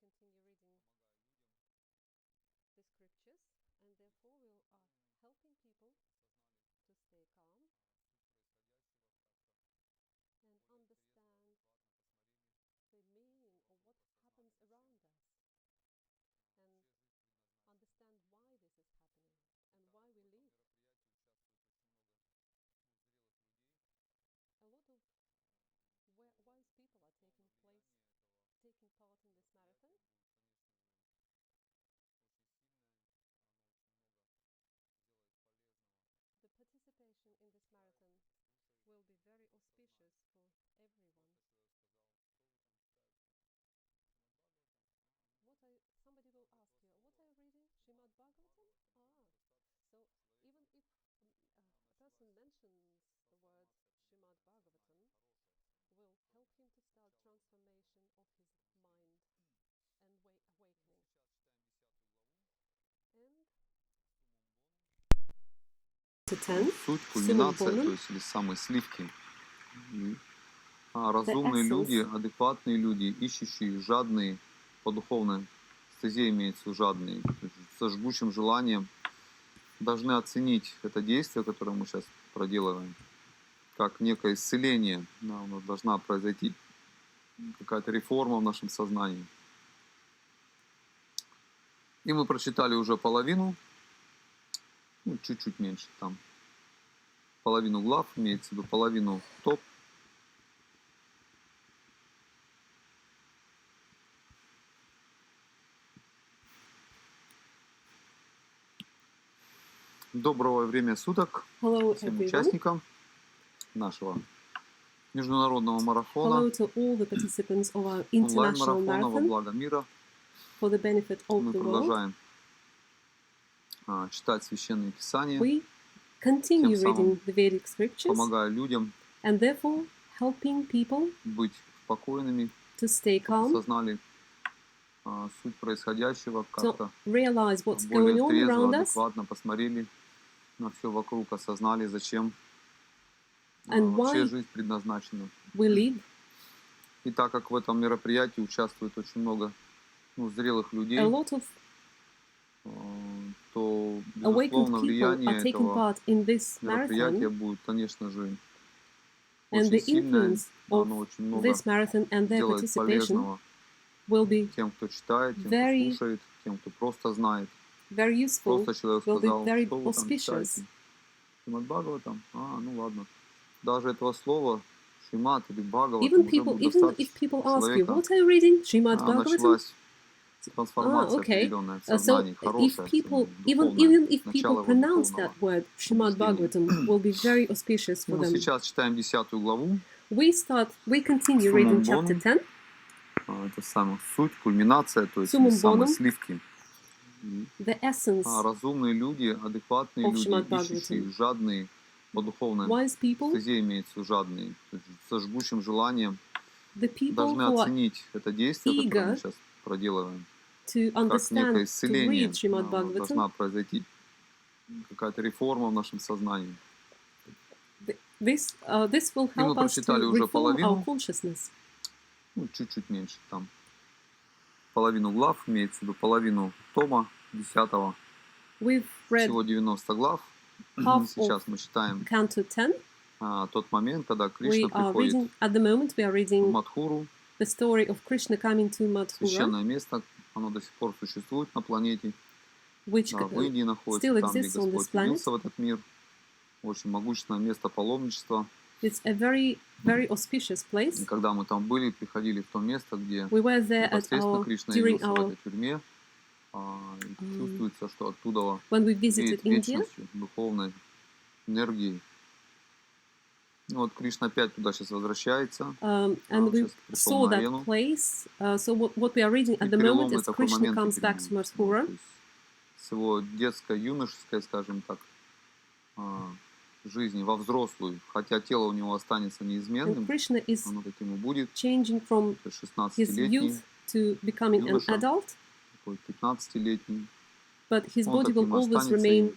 continue reading the scriptures, and therefore we are helping people to stay calm and understand the meaning of what happens around us, and understand why this is happening and why we live. A lot of wise people are taking part in this marathon. The participation in this marathon will be very auspicious for everyone. Somebody will ask you, what are you reading? Srimad Bhagavatam? So even if a person mentions the word Srimad Bhagavatam, will help him to start transformation of his mind and awakening. And Суть, кульминация, то есть или самые сливки. Разумные люди, адекватные люди, ищущие, жадные, по духовной стезе имеется жадные, со жгучим желанием, должны оценить это действие, которое мы сейчас проделываем, как некое исцеление. Да, у нас должна произойти какая-то реформа в нашем сознании. И мы прочитали уже половину, чуть-чуть меньше, там половину глав, имеется в виду половину топ. Доброго времени суток всем участникам нашего международного марафона, онлайн-марафона во благо мира. Мы продолжаем читать Священные Писания, тем самым помогая людям быть спокойными, осознали суть происходящего, как-то более трезво, адекватно посмотрели на все вокруг, осознали, зачем вообще жизнь предназначена. И так как в этом мероприятии участвует очень много зрелых людей, то, безусловно, влияние этого мероприятия будет, конечно же, очень сильное, оно очень много делает полезного тем, кто читает, тем, кто слушает, тем, кто просто знает. Просто человек сказал, что вы там читаете? Сримад Бхагаватам? Ну ладно. Даже этого слова Шримад или Бхагаватам уже будет достаточно. Человека началась трансформация определенная в сознании, хорошая, духовная, начало духовного. Мы сейчас читаем 10 главу. Это самая суть, кульминация, то есть самые сливки. Разумные люди, адекватные люди, ищущие, жадные, по духовной стезе имеется жадные, со жгучим желанием, должны оценить это действие, которое мы сейчас проделываем, как некое исцеление. Должна произойти какая-то реформа в нашем сознании. И мы прочитали уже половину, чуть-чуть меньше, там половину глав, имеется в виду половину тома 10. Всего 90 глав. Сейчас мы читаем тот момент, когда Кришна приходит в Мадхуру. Священное место, оно до сих пор существует на планете. В Индии находится, там, где Господь явился в этот мир. Очень могущественное место паломничества. It's a very, very auspicious place. И когда мы там были, приходили в то место, где непосредственно Кришна явился в этой тюрьме, чувствуется, что оттуда веет вечностью, духовной энергией. Вот Кришна опять туда сейчас возвращается. And we saw that place. So what we are reading at the moment is Krishna comes back to Mathura. С его детской, юношеской, скажем так, жизни во взрослую, хотя тело у него останется неизменным, оно таким и будет, 16-летний юноша, такой 15-летний, but his body will always remain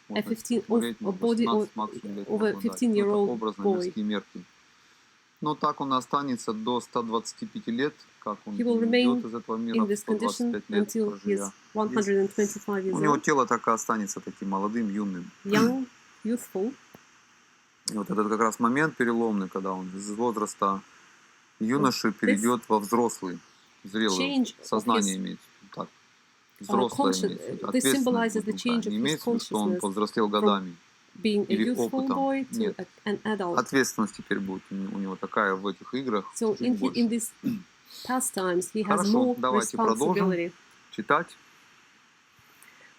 a 15-year-old boy. Но так он останется до 125 лет, как он He will уйдет remain из этого мира in в this condition 125 лет, until проживя. he's 125 У years него old, тело так и останется таким молодым, юным. young, youthful. И вот этот как раз момент переломный, когда он из возраста юноши перейдет во взрослый, зрелый, сознание имеется так. Взрослое имеется в виду, This ответственность symbolizes будет the он, change of не his имеется в виду, что он consciousness повзрослел годами being a или youthful опытом. boy to Нет, an adult. ответственность теперь будет у него такая в этих играх So чуть больше. in these pastimes he has Хорошо, more давайте продолжим responsibility. читать.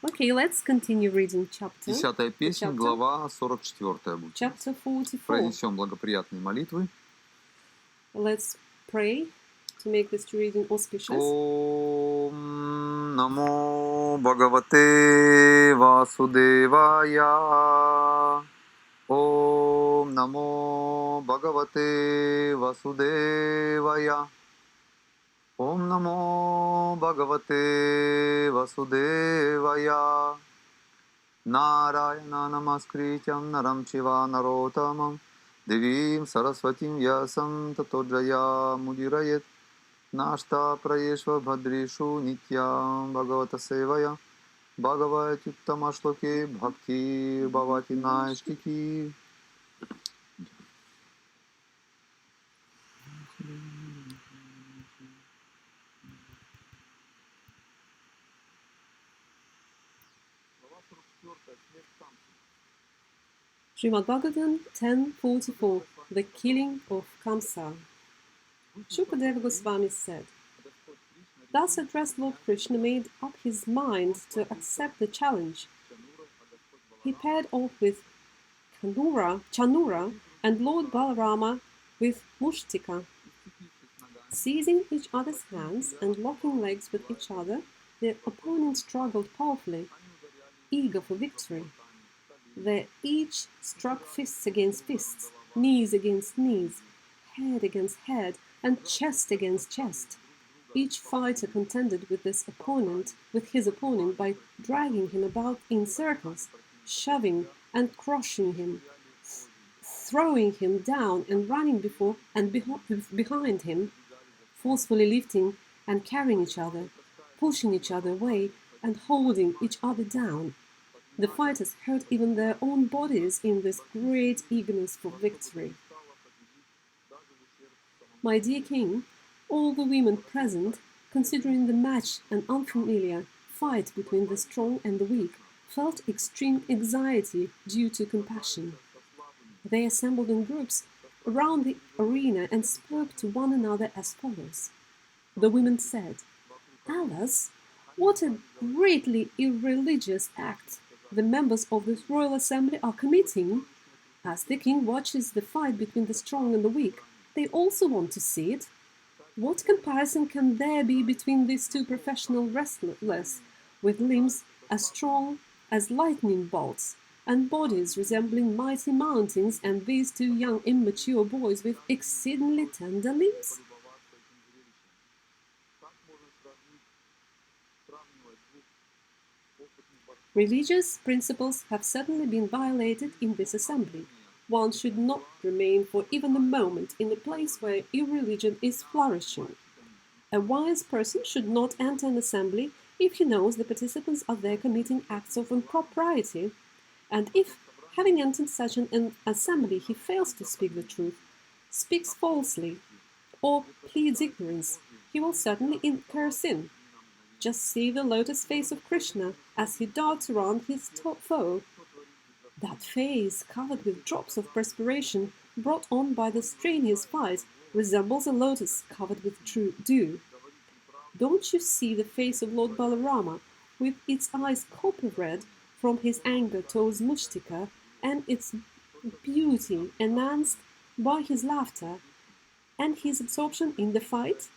Okay, let's continue reading chapter. 10-я песня, глава 44 будет. Chapter 44. Произнесем благоприятные молитвы. Let's pray to make this reading auspicious. Ом намо Бхагавате Васудевая. Ом намо Бхагавате Васудевая. Ом намо Бхагавате Васудевая. Нараяна намаскритям нарам чива наротамам. Девим Сарасватим Ясам Татоджая Мудирает. Нашта праешва бхадришу нитям Бхагавата севая Бхагавати уттамашлоке бхакти бхавати наштики. Srimad Bhagavatam 10:44. The killing of Kamsa. Shukadeva Goswami said, thus addressed Lord Krishna made up his mind to accept the challenge. He paired off with Chanura and Lord Balarama with Mushtika. Seizing each other's hands and locking legs with each other, their opponents struggled powerfully, eager for victory. They each struck fists against fists, knees against knees, head against head, and chest against chest. Each fighter contended with his opponent by dragging him about in circles, shoving and crushing him, throwing him down and running before and behind him, forcefully lifting and carrying each other, pushing each other away and holding each other down. The fighters hurt even their own bodies in this great eagerness for victory. My dear king, all the women present, considering the match an unfamiliar fight between the strong and the weak, felt extreme anxiety due to compassion. They assembled in groups around the arena and spoke to one another as follows. The women said, "Alas, what a greatly irreligious act the members of this royal assembly are committing! As the king watches the fight between the strong and the weak, they also want to see it. What comparison can there be between these two professional wrestlers, with limbs as strong as lightning bolts, and bodies resembling mighty mountains, and these two young immature boys with exceedingly tender limbs?" Religious principles have certainly been violated in this assembly. One should not remain for even a moment in a place where irreligion is flourishing. A wise person should not enter an assembly if he knows the participants are there committing acts of impropriety, and if, having entered such an assembly, he fails to speak the truth, speaks falsely, or pleads ignorance, he will certainly incur sin. Just see the lotus face of Krishna as he darts around his foe. That face, covered with drops of perspiration brought on by the strenuous fight, resembles a lotus covered with true dew. Don't you see the face of Lord Balarama, with its eyes copper red from his anger towards Mushtika, and its beauty enhanced by his laughter and his absorption in the fight?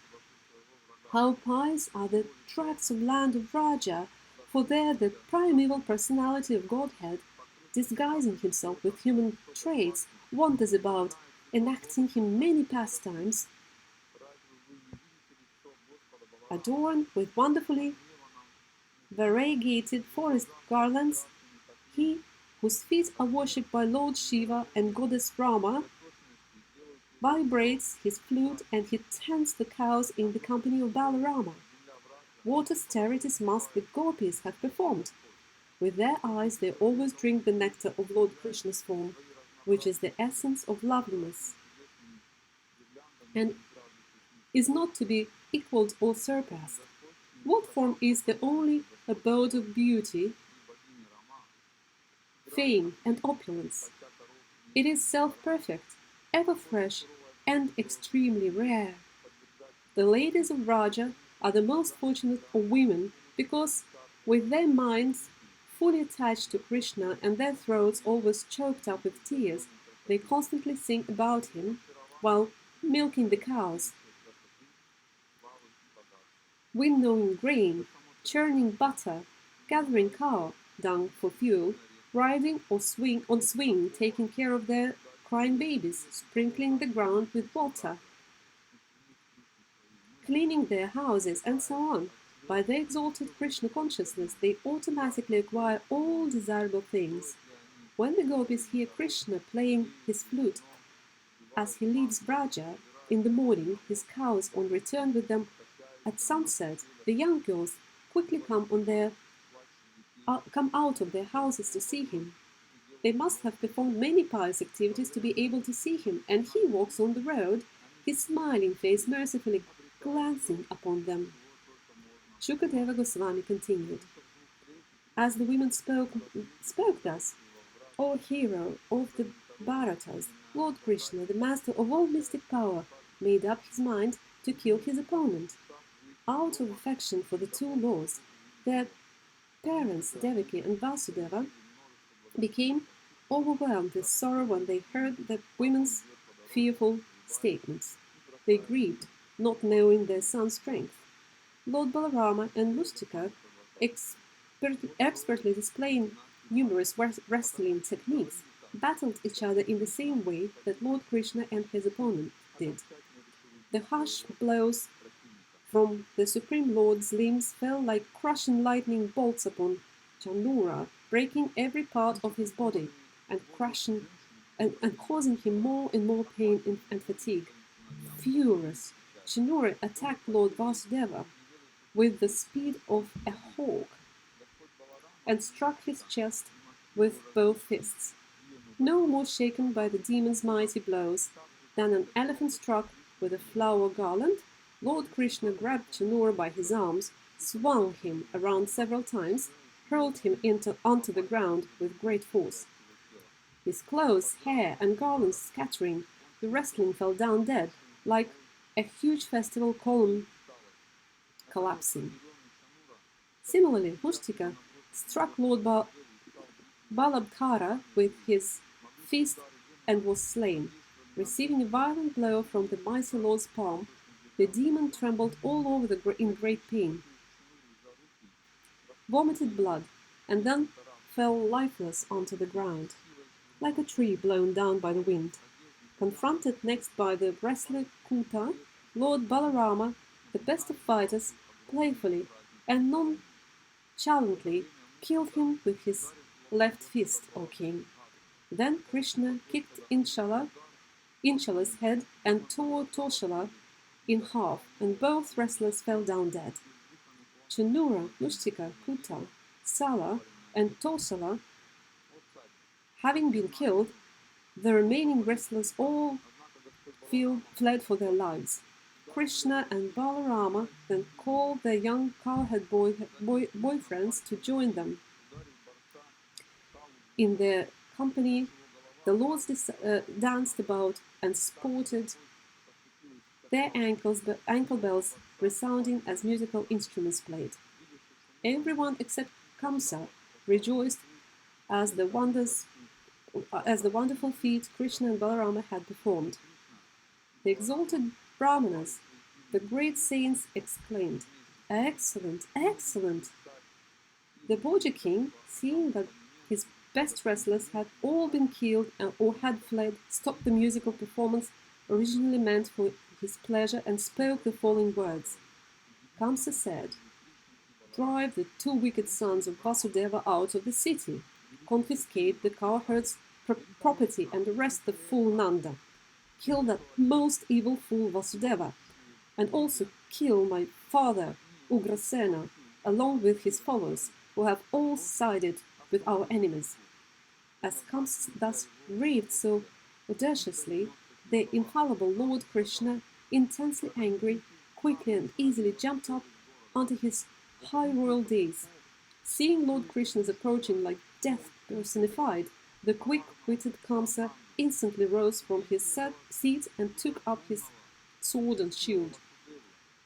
How pious are the tracts of land of Raja, for there the primeval personality of Godhead, disguising himself with human traits, wanders about, enacting him many pastimes. Adorned with wonderfully variegated forest garlands, he, whose feet are worshipped by Lord Shiva and Goddess Rama, vibrates his flute, and he tends the cows in the company of Balarama. What austerities must the gopis have performed! With their eyes they always drink the nectar of Lord Krishna's form, which is the essence of loveliness, and is not to be equaled or surpassed. What form is the only abode of beauty, fame, and opulence? It is self-perfect, ever fresh, and extremely rare. The ladies of Raja are the most fortunate of women because, with their minds fully attached to Krishna and their throats always choked up with tears, they constantly sing about him while milking the cows, winnowing grain, churning butter, gathering cow dung for fuel, riding or on swing, taking care of their crying babies, sprinkling the ground with water, cleaning their houses, and so on. By their exalted Krishna consciousness, they automatically acquire all desirable things. When the gopis hear Krishna playing his flute as he leaves Braja in the morning, his cows on return with them at sunset, the young girls quickly come out of their houses to see him. They must have performed many pious activities to be able to see him, and he walks on the road, his smiling face mercifully glancing upon them. Shukadeva Goswami continued. As the women spoke thus, O hero of the Bharatas, Lord Krishna, the master of all mystic power, made up his mind to kill his opponent. Out of affection for the two lords, their parents, Devaki and Vasudeva, became overwhelmed with sorrow when they heard the women's fearful statements. They grieved, not knowing their son's strength. Lord Balarama and Lustika, expertly displaying numerous wrestling techniques, battled each other in the same way that Lord Krishna and his opponent did. The harsh blows from the Supreme Lord's limbs fell like crushing lightning bolts upon Chanura, breaking every part of his body and causing him more and more pain and fatigue. Furious, Chanura attacked Lord Vasudeva with the speed of a hawk and struck his chest with both fists. No more shaken by the demon's mighty blows than an elephant struck with a flower garland, Lord Krishna grabbed Chanura by his arms, swung him around several times, hurled him onto the ground with great force. His clothes, hair, and garlands scattering, the wrestling fell down dead, like a huge festival column collapsing. Similarly, Mushtika struck Lord Balabhadra with his fist and was slain. Receiving a violent blow from the mighty Lord's palm, the demon trembled all over in great pain, vomited blood, and then fell lifeless onto the ground, like a tree blown down by the wind. Confronted next by the wrestler Kuta, Lord Balarama, the best of fighters, playfully and nonchalantly killed him with his left fist, O king. Then Krishna kicked Inchala's head and tore Toshala in half, and both wrestlers fell down dead. Chanura, Mushtika, Kuta, Sala, and Tosala having been killed, the remaining wrestlers all fled for their lives. Krishna and Balarama then called their young cowherd boyfriends to join them. In their company, the lords danced about and sported, their ankle bells resounding as musical instruments played. Everyone except Kamsa rejoiced as the wonderful feat Krishna and Balarama had performed. The exalted Brahmanas, the great saints, exclaimed, "Excellent, excellent!" The Bhoja king, seeing that his best wrestlers had all been killed or had fled, stopped the musical performance originally meant for his pleasure and spoke the following words. Kamsa said, "Drive the two wicked sons of Vasudeva out of the city, confiscate the cowherd's property, and arrest the fool Nanda." kill that most evil fool Vasudeva, and also kill my father Ugrasena, along with his followers, who have all sided with our enemies. As Kamsa thus raved so audaciously, the infallible Lord Krishna, intensely angry, quickly and easily jumped up onto his high royal dais. Seeing Lord Krishna's approaching like death personified, the quick-witted Kamsa instantly rose from his seat and took up his sword and shield.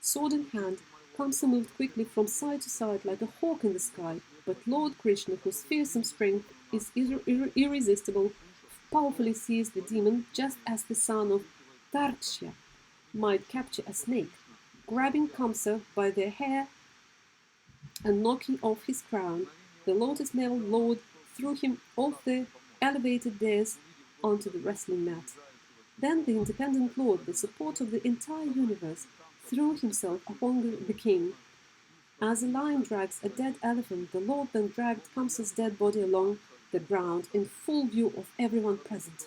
Sword in hand, Kamsa moved quickly from side to side like a hawk in the sky, but Lord Krishna, whose fearsome strength is irresistible, powerfully seized the demon just as the son of Tarksha might capture a snake. Grabbing Kamsa by the hair and knocking off his crown, the lotus-nailed lord threw him off the elevated dais onto the wrestling mat. Then the independent lord, the support of the entire universe, threw himself upon the king. As a lion drags a dead elephant, the lord then dragged Kamsa's dead body along the ground in full view of everyone present.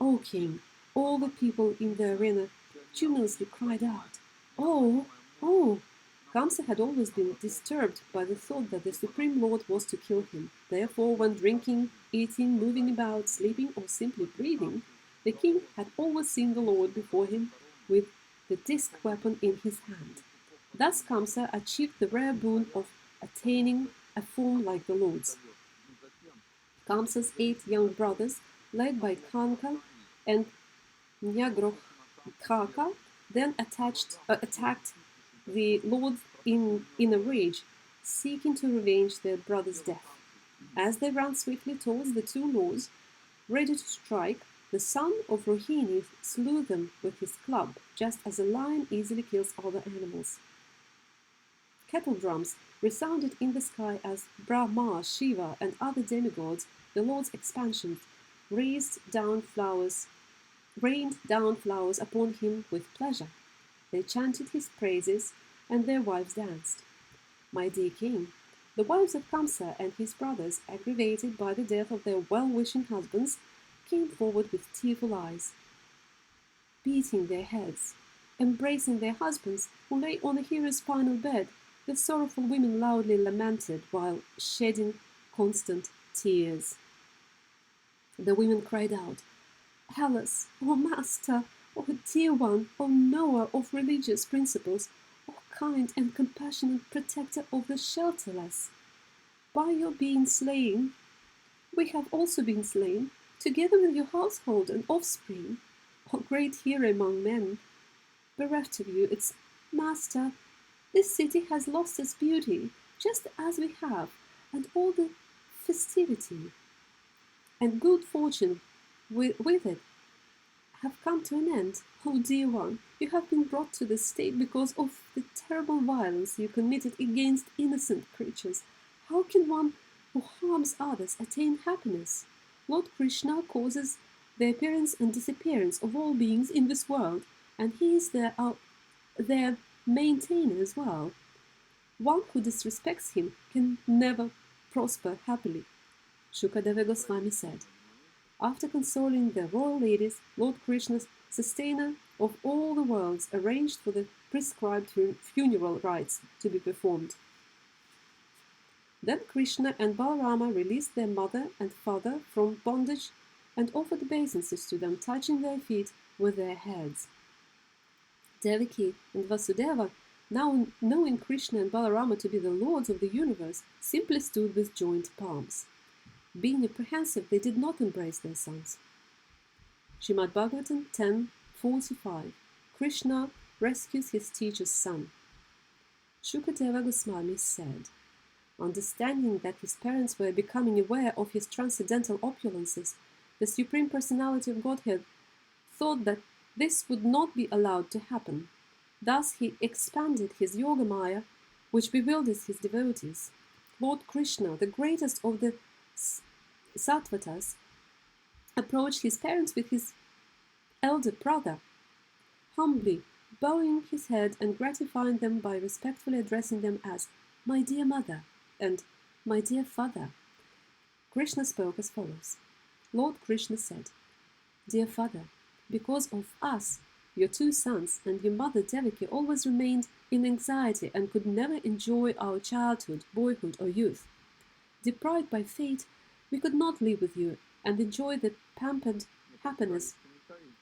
"O king!" all the people in the arena tumultuously cried out. "Oh! Oh!" Kamsa had always been disturbed by the thought that the Supreme Lord was to kill him. Therefore, when drinking, eating, moving about, sleeping, or simply breathing, the king had always seen the Lord before him with the disc weapon in his hand. Thus Kamsa achieved the rare boon of attaining a form like the Lord's. Kamsa's 8 young brothers, led by Kanka and Nyagrokhaka, then attacked the Lord in a rage, seeking to revenge their brother's death. As they ran swiftly towards the two lords, ready to strike, the son of Rohini slew them with his club, just as a lion easily kills other animals. Kettle drums resounded in the sky as Brahma, Shiva, and other demigods, the Lord's expansions, rained down flowers upon him with pleasure. They chanted his praises, and their wives danced. My dear king, the wives of Kamsa and his brothers, aggravated by the death of their well-wishing husbands, came forward with tearful eyes, beating their heads, embracing their husbands who lay on the hero's final bed. The sorrowful women loudly lamented while shedding constant tears. The women cried out, "Alas, O master, O dear one, O knower of religious principles, O kind and compassionate protector of the shelterless! By your being slain, we have also been slain, together with your household and offspring. O great hero among men, bereft of you, its master, this city has lost its beauty, just as we have, and all the festivity and good fortune with it have come to an end. Oh, dear one, you have been brought to this state because of the terrible violence you committed against innocent creatures. How can one who harms others attain happiness? Lord Krishna causes the appearance and disappearance of all beings in this world, and he is their maintainer as well. One who disrespects him can never prosper happily." Shukadeva Goswami said. After consoling the royal ladies, Lord Krishna, sustainer of all the worlds, arranged for the prescribed funeral rites to be performed. Then Krishna and Balarama released their mother and father from bondage and offered obeisances to them, touching their feet with their heads. Devaki and Vasudeva, now knowing Krishna and Balarama to be the lords of the universe, simply stood with joined palms. Being apprehensive, they did not embrace their sons. Srimad Bhagavatam 10:45. Krishna rescues his teacher's son. Shukadeva Goswami said, understanding that his parents were becoming aware of his transcendental opulences, the Supreme Personality of Godhead thought that this would not be allowed to happen. Thus he expanded his Yogamaya, which bewilders his devotees. Lord Krishna, the greatest of the Sattvatas, approached his parents with his elder brother, humbly bowing his head and gratifying them by respectfully addressing them as "my dear mother" and "my dear father." Krishna spoke as follows. Lord Krishna said, "Dear father, because of us, your two sons, and your mother Devaki always remained in anxiety and could never enjoy our childhood, boyhood, or youth. Deprived by fate, we could not live with you and enjoy the pampered happiness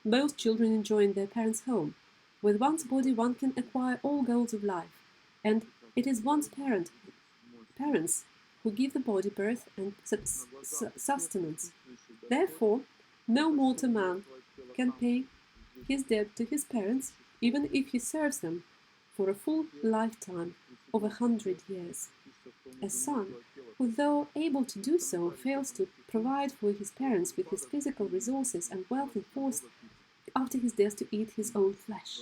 most children enjoy in their parents' home. With one's body, one can acquire all goals of life, and it is one's parents who give the body birth and sustenance. Therefore, no mortal man can pay his debt to his parents, even if he serves them for a full lifetime of 100 years. A son who, though able to do so, fails to provide for his parents with his physical resources and wealth and forced after his death to eat his own flesh.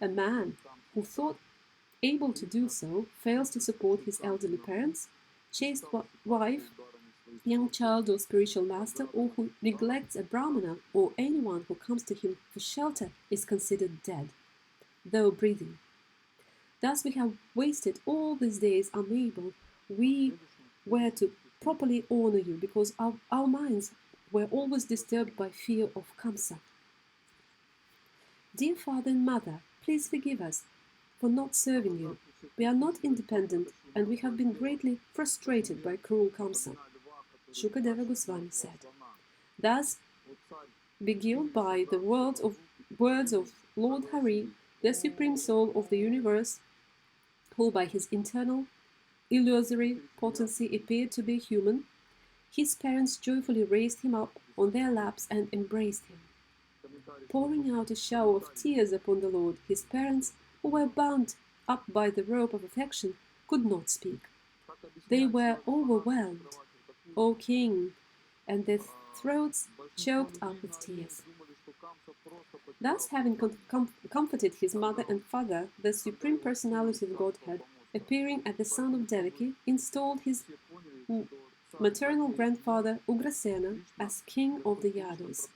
A man who thought able to do so fails to support his elderly parents, chaste wife, young child or spiritual master, or who neglects a brahmana or anyone who comes to him for shelter is considered dead, though breathing. Thus we have wasted all these days unable we were to properly honor you, because our minds were always disturbed by fear of Kamsa. Dear father and mother, please forgive us for not serving you. We are not independent, and we have been greatly frustrated by cruel Kamsa. Shukadeva Goswami said. Thus, beguiled by the words of Lord Hari, the Supreme Soul of the universe, who by his internal, illusory potency appeared to be human, his parents joyfully raised him up on their laps and embraced him. Pouring out a shower of tears upon the Lord, his parents, who were bound up by the rope of affection, could not speak. They were overwhelmed, O king, and their throats choked up with tears. Thus, having comforted his mother and father, the Supreme Personality of Godhead, appearing at the son of Devaki, installed his maternal grandfather Ugrasena as king of the Yadus.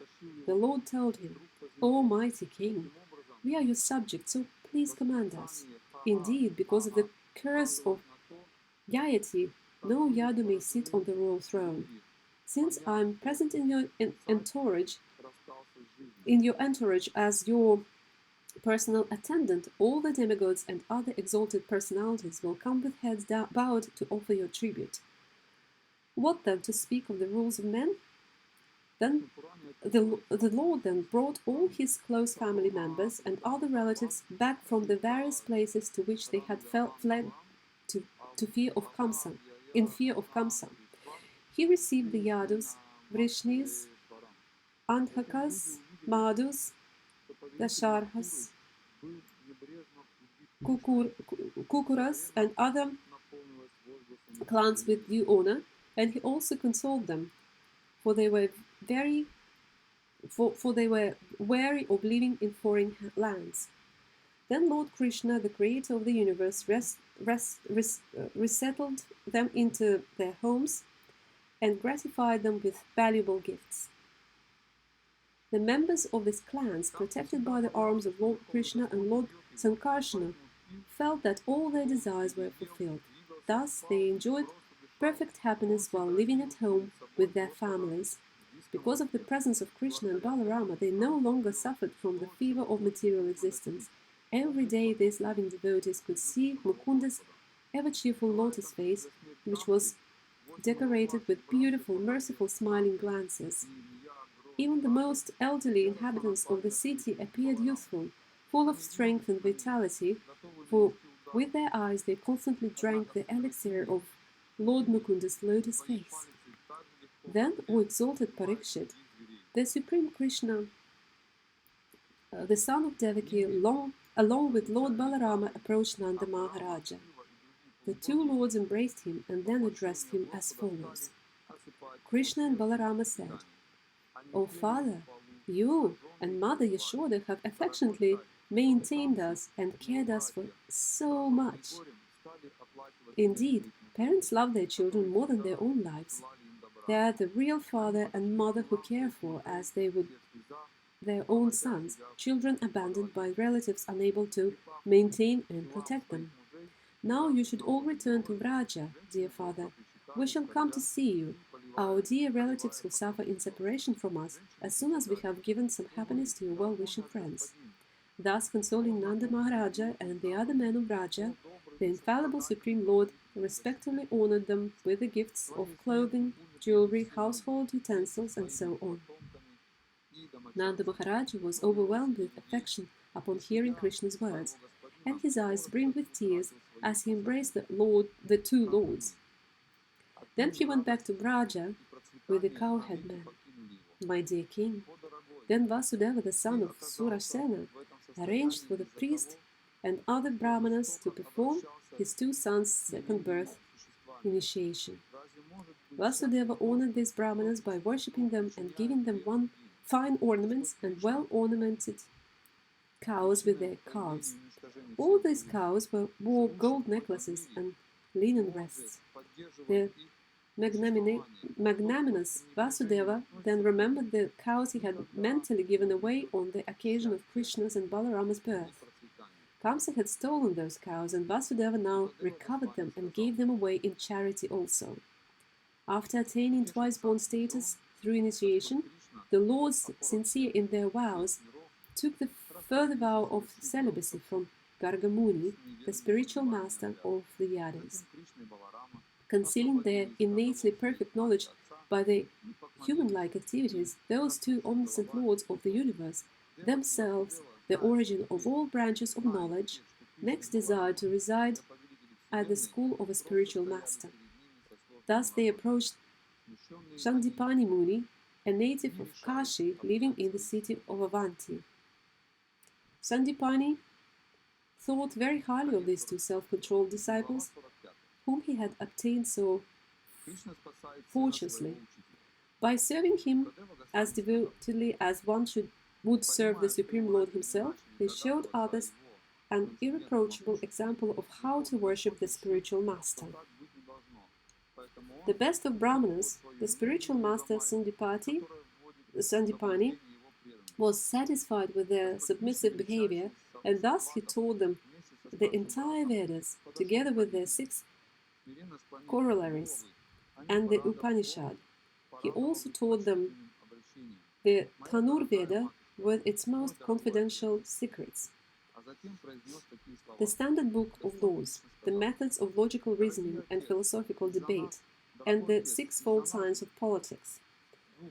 The Lord told him, O mighty king, we are your subjects, so please command us. Indeed, because of the curse of Gayatri, no Yadu may sit on the royal throne. Since I am present in your entourage as your personal attendant, all the demigods and other exalted personalities will come with heads bowed to offer your tribute. What then to speak of the rules of men? Then the Lord then brought all his close family members and other relatives back from the various places to which they had fled in fear of Kamsa. He received the Yadus, Vrishnis, Andhakas, Madhus, Dasharhas, Kukuras, and other clans with due honor, and he also consoled them, for they were wary of living in foreign lands. Then Lord Krishna, the creator of the universe, resettled them into their homes and gratified them with valuable gifts. The members of these clans, protected by the arms of Lord Krishna and Lord Sankarsana, felt that all their desires were fulfilled. Thus, they enjoyed perfect happiness while living at home with their families. Because of the presence of Krishna and Balarama, they no longer suffered from the fever of material existence. Every day these loving devotees could see Mukunda's ever-cheerful lotus face, which was decorated with beautiful, merciful, smiling glances. Even the most elderly inhabitants of the city appeared youthful, full of strength and vitality, for with their eyes they constantly drank the elixir of Lord Mukunda's lotus face. Then, O exalted Parikshit, the Supreme Krishna, the son of Devaki, along with Lord Balarama, approached Nanda Maharaja. The two lords embraced him and then addressed him as follows. Krishna and Balarama said, O father, you and mother Yashoda have affectionately maintained us and cared us for so much. Indeed, parents love their children more than their own lives. They are the real father and mother who care for as they would their own sons, children abandoned by relatives unable to maintain and protect them. Now you should all return to Vraja, dear father. We shall come to see you. our dear relatives who suffer in separation from us, as soon as we have given some happiness to your well-wishing friends. Thus, consoling Nanda Maharaja and the other men of Raja, the infallible Supreme Lord respectfully honored them with the gifts of clothing, jewelry, household utensils, and so on. Nanda Maharaj was overwhelmed with affection upon hearing Krishna's words, and his eyes brimmed with tears as he embraced the two lords. Then he went back to Braja with the cowhead man. My dear king, then Vasudeva, the son of Surasena, arranged for the priest and other brahmanas to perform his two sons' second birth initiation. Vasudeva honored these brahmanas by worshipping them and giving them fine ornaments and well-ornamented cows with their calves. All these cows wore gold necklaces and linen vests. The magnanimous Vasudeva then remembered the cows he had mentally given away on the occasion of Krishna's and Balarama's birth. Kamsa had stolen those cows, and Vasudeva now recovered them and gave them away in charity also. After attaining twice-born status through initiation, the lords, sincere in their vows, took the further vow of celibacy from Gargamuni, the spiritual master of the Yadas. Concealing their innately perfect knowledge by their human-like activities, those two omniscient lords of the universe, themselves the origin of all branches of knowledge, next desired to reside at the school of a spiritual master. Thus they approached Shandipani Muni, a native of Kashi living in the city of Avanti. Shandipani thought very highly of these two self-controlled disciples, whom he had obtained so fortuitously. By serving him as devotedly as one would serve the Supreme Lord himself, they showed others an irreproachable example of how to worship the spiritual master. The best of Brahmanas, the spiritual master Sandipani, was satisfied with their submissive behavior, and thus he taught them the entire Vedas, together with their 6 corollaries, and the Upanishad. He also taught them the Dhanur Veda with its most confidential secrets, the standard book of laws, the methods of logical reasoning and philosophical debate, and the 6-fold science of politics.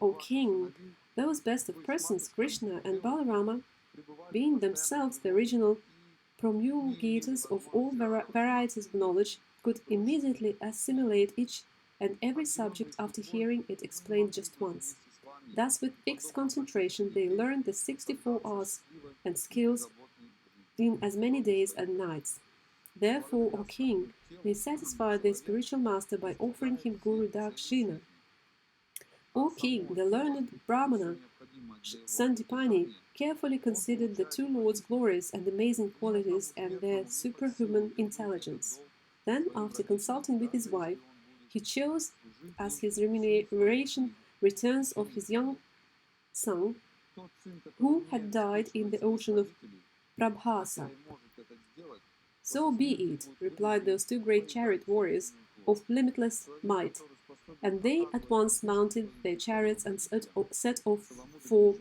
O king, those best of persons, Krishna and Balarama, being themselves the original promulgators of all varieties of knowledge, could immediately assimilate each and every subject after hearing it explained just once. Thus, with fixed concentration, they learned the 64 arts and skills in as many days and nights. Therefore, O king, they satisfied their spiritual master by offering him Guru Dakshina. O king, the learned Brahmana Sandipani carefully considered the two lords' glorious and amazing qualities and their superhuman intelligence. Then, after consulting with his wife, he chose as his remuneration returns of his young son, who had died in the ocean of Prabhasa. So be it, replied those two great chariot warriors of limitless might, and they at once mounted their chariots and set off for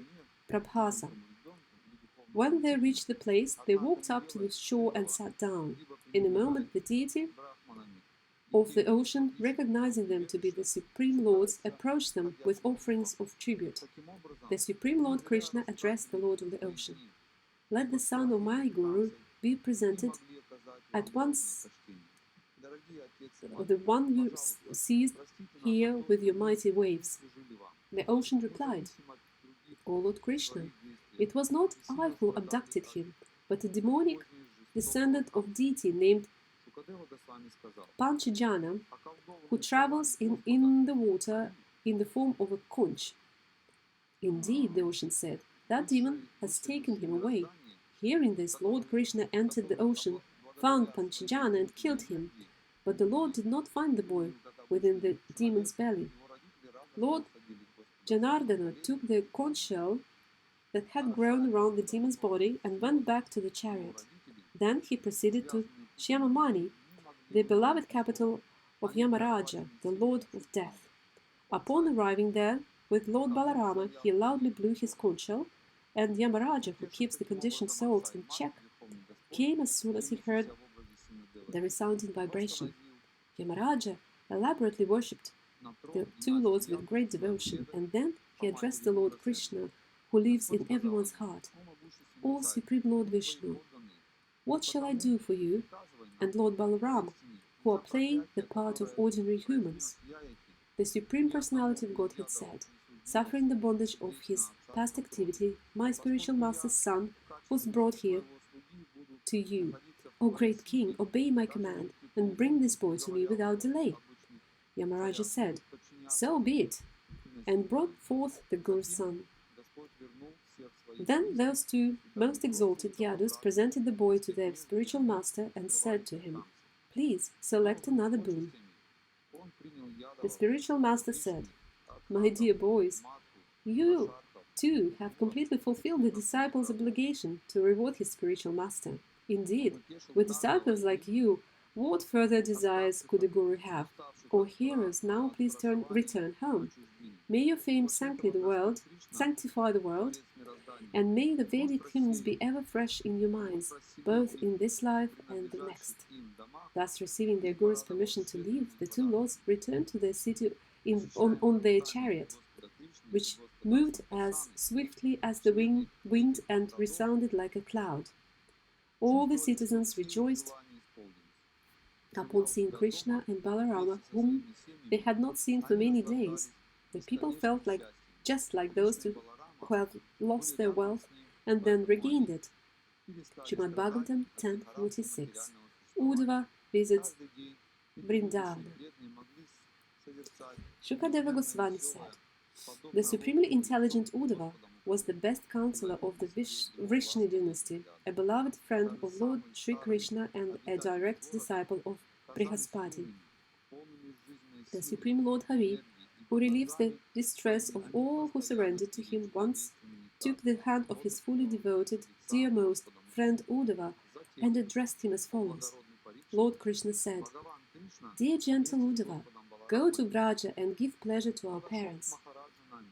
Prabhasa. When they reached the place, they walked up to the shore and sat down. In a moment, the deity of the ocean, recognizing them to be the Supreme Lords, approached them with offerings of tribute. The Supreme Lord Krishna addressed the Lord of the ocean. Let the son of my Guru be presented at once, the one you seized here with your mighty waves. The ocean replied, O Lord Krishna, it was not I who abducted him, but a demonic descendant of deity named Panchajana, who travels in the water in the form of a conch. Indeed, the ocean said, that demon has taken him away. Hearing this, Lord Krishna entered the ocean, found Panchajana and killed him. But the Lord did not find the boy within the demon's belly. Lord Janardana took the conch shell that had grown around the demon's body and went back to the chariot. Then he proceeded to Shyamamani, the beloved capital of Yamaraja, the Lord of Death. Upon arriving there, with Lord Balarama, he loudly blew his conch shell, and Yamaraja, who keeps the conditioned souls in check, came as soon as he heard the resounding vibration. Yamaraja elaborately worshipped the two lords with great devotion, and then he addressed the Lord Krishna, who lives in everyone's heart. O Supreme Lord Vishnu, what shall I do for you and Lord Balaram, who are playing the part of ordinary humans? The Supreme Personality of Godhead said, suffering the bondage of his past activity, my spiritual master's son was brought here to you. O great king, obey my command and bring this boy to me without delay. Yamaraja said, so be it, and brought forth the Guru's son. Then those two most exalted Yadus presented the boy to their spiritual master and said to him, please select another boon. The spiritual master said, my dear boys, you too have completely fulfilled the disciple's obligation to reward his spiritual master. Indeed, with disciples like you, what further desires could a guru have? O heroes, now please return home. May your fame sanctify the world, and may the Vedic hymns be ever fresh in your minds, both in this life and the next. Thus, receiving their guru's permission to leave, the two lords returned to their city on their chariot, which moved as swiftly as the wind and resounded like a cloud. All the citizens rejoiced upon seeing Krishna and Balarama, whom they had not seen for many days. The people felt just like those who have lost their wealth and then regained it. Srimad Bhagavatam 10:46. Uddhava visits Vrindavana. Shukadeva Goswami said, the supremely intelligent Uddhava was the best counselor of the Vrishni dynasty, a beloved friend of Lord Sri Krishna and a direct disciple of Brihaspati. The Supreme Lord Hari, who relieves the distress of all who surrendered to him, once took the hand of his fully devoted, dearmost friend Uddhava and addressed him as follows. Lord Krishna said, dear gentle Uddhava, go to Vraja and give pleasure to our parents,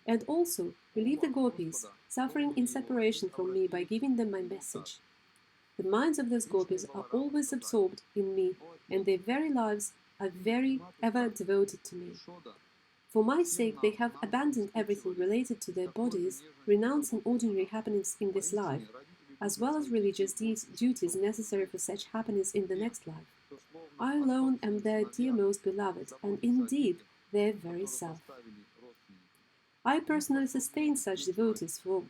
and also relieve the gopis, suffering in separation from me by giving them my message. The minds of those gopis are always absorbed in me, and their very lives are ever devoted to me. For my sake, they have abandoned everything related to their bodies, renouncing ordinary happenings in this life, as well as religious duties necessary for such happiness in the next life. I alone am their dearmost beloved, and indeed their very self. I personally sustain such devotees who,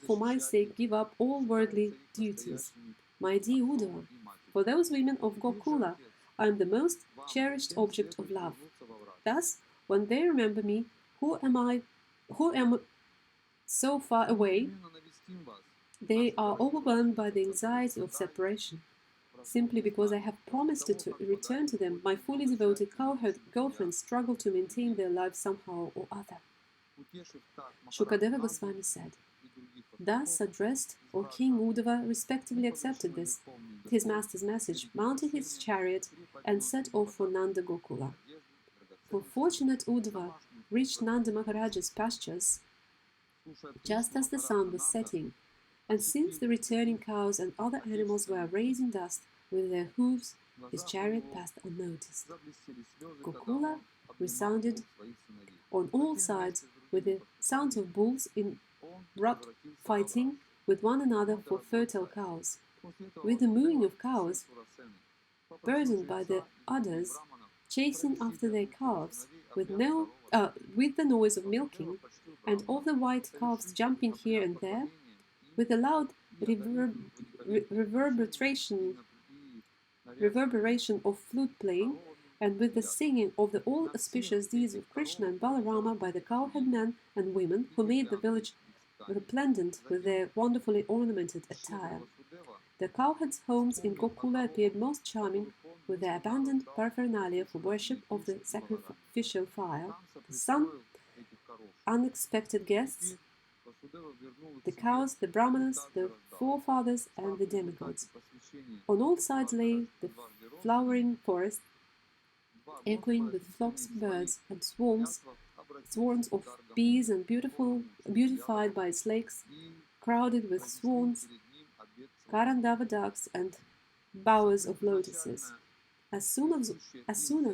for my sake, give up all worldly duties. My dear Uddhava, for those women of Gokula, I am the most cherished object of love. Thus, when they remember me, who am so far away, they are overwhelmed by the anxiety of separation. Simply because I have promised to return to them, my fully devoted cowherd girlfriends struggle to maintain their lives somehow or other. Shukadeva Goswami said, thus addressed, O King, Uddhava respectively accepted his master's message, mounted his chariot, and set off for Nanda Gokula. For fortunate Uddhava reached Nanda Maharaja's pastures just as the sun was setting, and since the returning cows and other animals were raising dust with their hooves, his chariot passed unnoticed. Gokula resounded on all sides with the sound of bulls in rough fighting with one another for fertile cows. With the mooing of cows, burdened by the udders, chasing after their calves, with the noise of milking, and of the white calves jumping here and there, with a loud reverberation of flute playing, and with the singing of the all-auspicious deeds of Krishna and Balarama by the cowherd men and women who made the village resplendent with their wonderfully ornamented attire. The cowherds' homes in Gokula appeared most charming, with their abundant paraphernalia for worship of the sacrificial fire, the sun, unexpected guests, the cows, the brahmanas, the forefathers, and the demigods. On all sides lay the flowering forest, echoing with flocks of birds and swarms swarms of bees and beautified by its lakes, crowded with swans, Karandava ducks, and bowers of lotuses. As soon as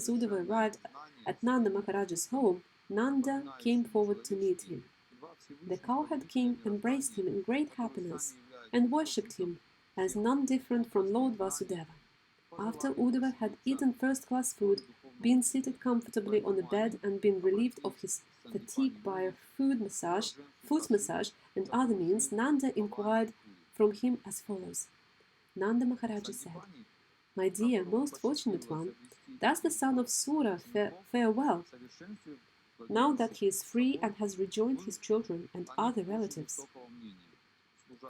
Uddhava arrived at Nanda Maharaja's home, Nanda came forward to meet him. The cowherd king embraced him in great happiness and worshipped him as none different from Lord Vasudeva. After Uddhava had eaten first-class food, been seated comfortably on a bed and been relieved of his fatigue by a foot massage, and other means, Nanda inquired from him as follows. Nanda Maharaja said, "My dear, most fortunate one, does the son of Sura fare well, now that he is free and has rejoined his children and other relatives?"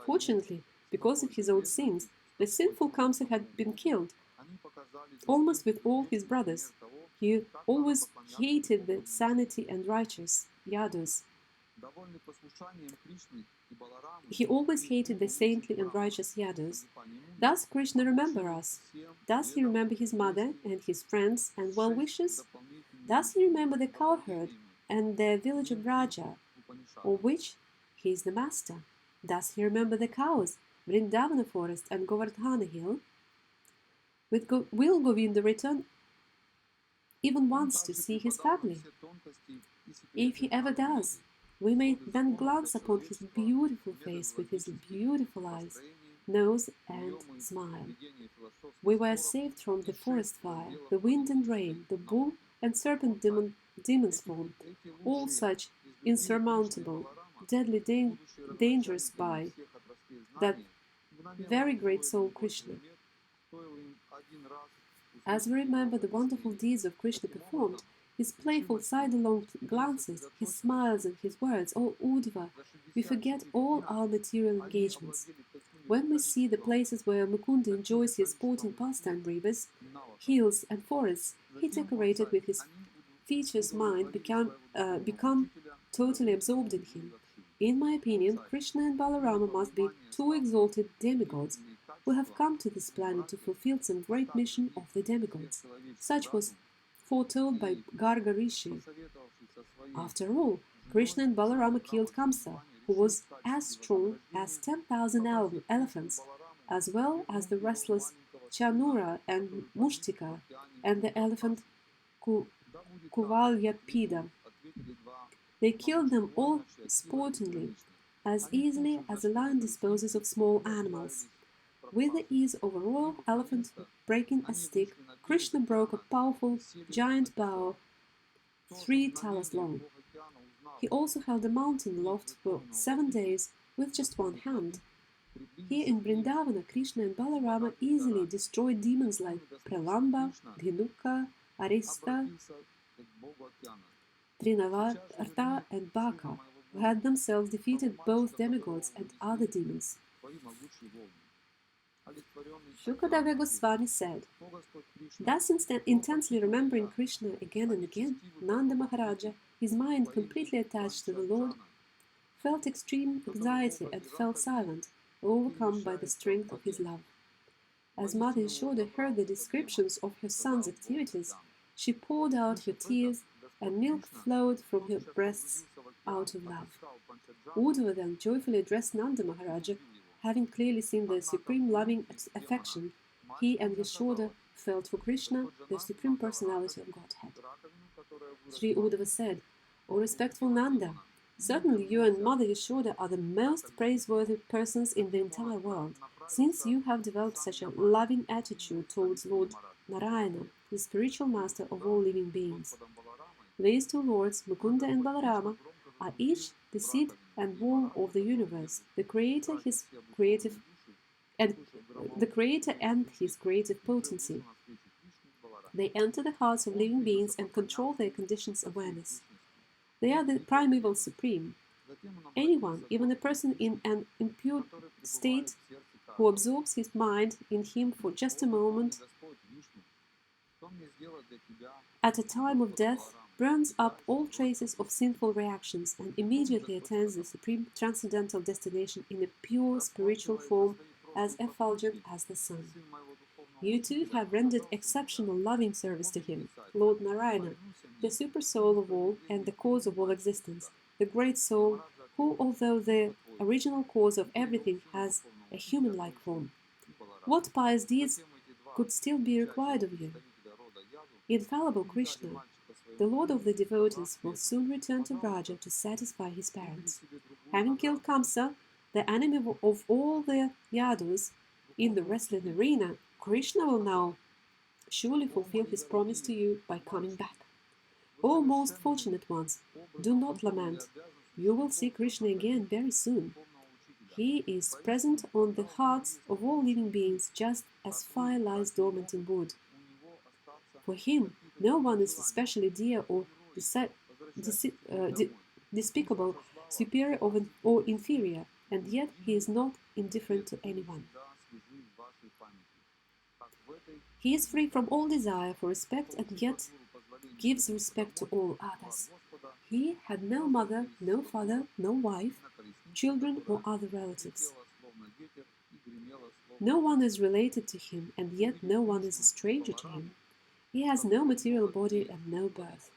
Fortunately, because of his own sins, the sinful Kamsa had been killed, almost with all his brothers. He always hated the sanity and righteous Yadus. He always hated the saintly and righteous Yadus. Does Krishna remember us? Does he remember his mother and his friends and well-wishers? Does he remember the cowherd and the village of Raja, of which he is the master? Does he remember the cows, Vrindavana forest and Govardhana hill? Will Govinda return even once to see his family? If he ever does, we may then glance upon his beautiful face with his beautiful eyes, nose and smile. We were saved from the forest fire, the wind and rain, the bull and serpent demon's form, all such insurmountable, deadly dangers by that very great soul Krishna. As we remember the wonderful deeds of Krishna performed, his playful sidelong glances, his smiles and his words, O Uddhava, we forget all our material engagements. When we see the places where Mukunda enjoys his sporting pastime, rivers, hills and forests, he decorated with his features mind become totally absorbed in him. In my opinion, Krishna and Balarama must be two exalted demigods who have come to this planet to fulfill some great mission of the demigods. Such was foretold by Garga Rishi. After all, Krishna and Balarama killed Kamsa, who was as strong as 10,000 elephants, as well as the restless Chanura and Mushtika, and the elephant Kuvalyapida. They killed them all sportingly, as easily as a lion disposes of small animals. With the ease of a royal elephant breaking a stick, Krishna broke a powerful giant bough 3 talas long. He also held a mountain aloft for 7 days with just one hand. Here in Vrindavana, Krishna and Balarama easily destroyed demons like Pralamba, Dhinuka, Arista, Trinavarta and Baka, who had themselves defeated both demigods and other demons. Shukadeva Goswami said, thus intensely remembering Krishna again and again, Nanda Maharaja, his mind completely attached to the Lord, felt extreme anxiety and fell silent, overcome by the strength of his love. As Mother Yashoda heard the descriptions of her son's activities, she poured out her tears, and milk flowed from her breasts out of love. Uddhava then joyfully addressed Nanda Maharaja. Having clearly seen the supreme loving affection he and Yashoda felt for Krishna, the Supreme Personality of Godhead. Sri Uddhava said, O respectful Nanda, certainly you and Mother Yashoda are the most praiseworthy persons in the entire world, since you have developed such a loving attitude towards Lord Narayana, the spiritual master of all living beings. These two lords, Mukunda and Balarama, are each the seed and womb of the universe, the Creator and his creative potency. They enter the hearts of living beings and control their conditions awareness. They are the primeval supreme. Anyone, even a person in an impure state, who absorbs his mind in him for just a moment, at a time of death, burns up all traces of sinful reactions and immediately attains the supreme transcendental destination in a pure spiritual form as effulgent as the sun. You too have rendered exceptional loving service to him, Lord Narayana, the super soul of all and the cause of all existence, the great soul who, although the original cause of everything, has a human-like form. What pious deeds could still be required of you? Infallible Krishna, the Lord of the devotees, will soon return to Braja to satisfy his parents. Having killed Kamsa, the enemy of all the Yadus, in the wrestling arena, Krishna will now surely fulfill his promise to you by coming back. O most fortunate ones, do not lament. You will see Krishna again very soon. He is present on the hearts of all living beings, just as fire lies dormant in wood. For him, no one is especially dear or despicable, superior or inferior, and yet he is not indifferent to anyone. He is free from all desire for respect and yet gives respect to all others. He had no mother, no father, no wife, children or other relatives. No one is related to him, and yet no one is a stranger to him. He has no material body and no birth.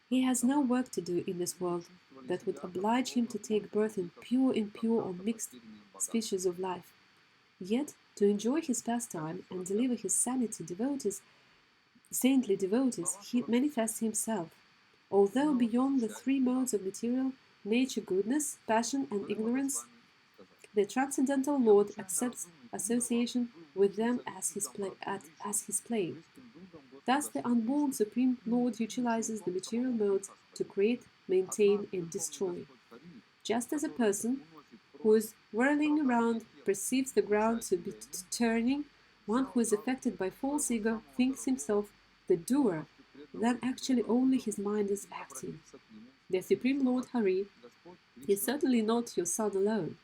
He has no work to do in this world that would oblige him to take birth in pure, impure, or mixed species of life. Yet, to enjoy his pastime and deliver his saintly devotees, he manifests himself. Although beyond the three modes of material, nature, goodness, passion, and ignorance, the transcendental Lord accepts association with them as his play. Thus, the unborn Supreme Lord utilizes the material modes to create, maintain, and destroy. Just as a person who is whirling around perceives the ground to be turning, one who is affected by false ego thinks himself the doer, then actually only his mind is acting. The Supreme Lord Hari is certainly not your son alone.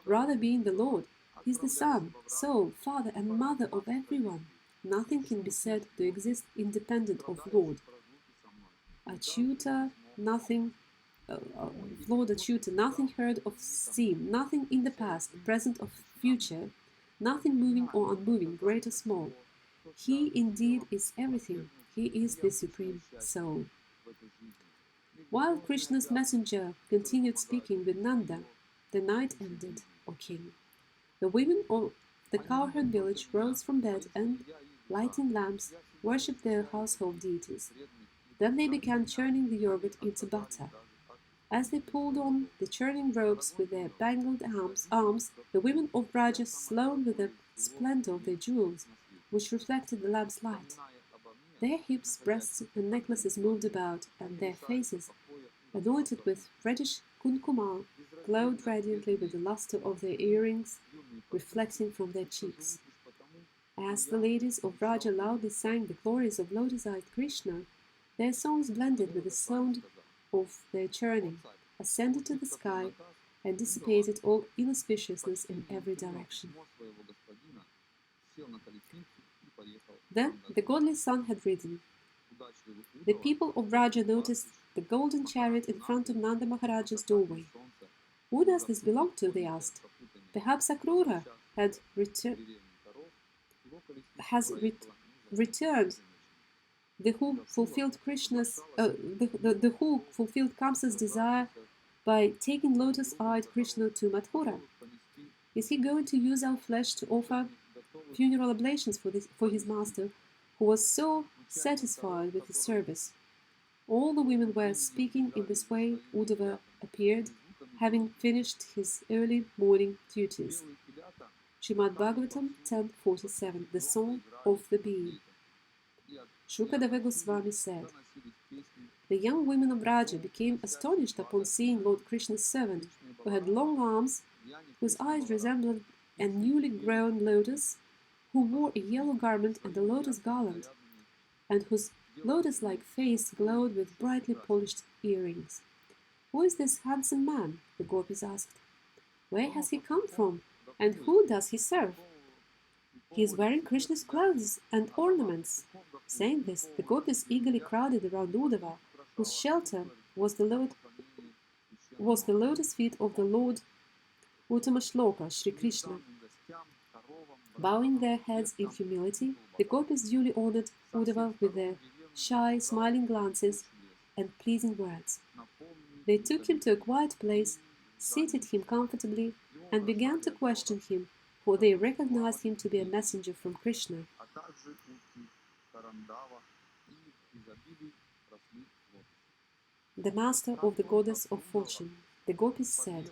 Rather, being the Lord, he is the son, soul, father, and mother of everyone. Nothing can be said to exist independent of Lord. Achyuta, nothing. Lord Achyuta, nothing heard or seen, nothing in the past, present, or future, nothing moving or unmoving, great or small. He indeed is everything. He is the Supreme Soul. While Krishna's messenger continued speaking with Nanda, the night ended, O king. The women of the cowherd village rose from bed and, lighting lamps, worshipped their household deities. Then they began churning the yogurt into butter. As they pulled on the churning ropes with their bangled arms, the women of Braja shone with the splendor of their jewels, which reflected the lamp's light. Their hips, breasts, and necklaces moved about, and their faces, anointed with reddish kunkuma, glowed radiantly with the luster of their earrings reflecting from their cheeks. As the ladies of Braja loudly sang the glories of lotus-eyed Krishna, their songs blended with the sound of their churning, ascended to the sky, and dissipated all inauspiciousness in every direction. Then the godly sun had risen. The people of Braja noticed the golden chariot in front of Nanda Maharaja's doorway. Who does this belong to? They asked. Perhaps Akrura has returned, the who fulfilled Kamsa's desire by taking lotus-eyed Krishna to Mathura. Is he going to use our flesh to offer funeral oblations for his master, who was so satisfied with his service? All the women were speaking in this way. Uddhava appeared, having finished his early morning duties. Srimad Bhagavatam 10:47, the Song of the Bee. Shukadeva Goswami said, the young women of Braja became astonished upon seeing Lord Krishna's servant, who had long arms, whose eyes resembled a newly grown lotus, who wore a yellow garment and a lotus garland, and whose lotus-like face glowed with brightly polished earrings. Who is this handsome man? The gopis asked. Where has he come from, and who does he serve? He is wearing Krishna's clothes and ornaments. Saying this, the gopis eagerly crowded around Uddhava, whose shelter was the lotus feet of the Lord Uttamashloka, Sri Krishna. Bowing their heads in humility, the gopis duly honored Uddhava with their shy, smiling glances, and pleasing words. They took him to a quiet place, seated him comfortably, and began to question him, for they recognized him to be a messenger from Krishna. The master of the goddess of fortune, the gopis, said,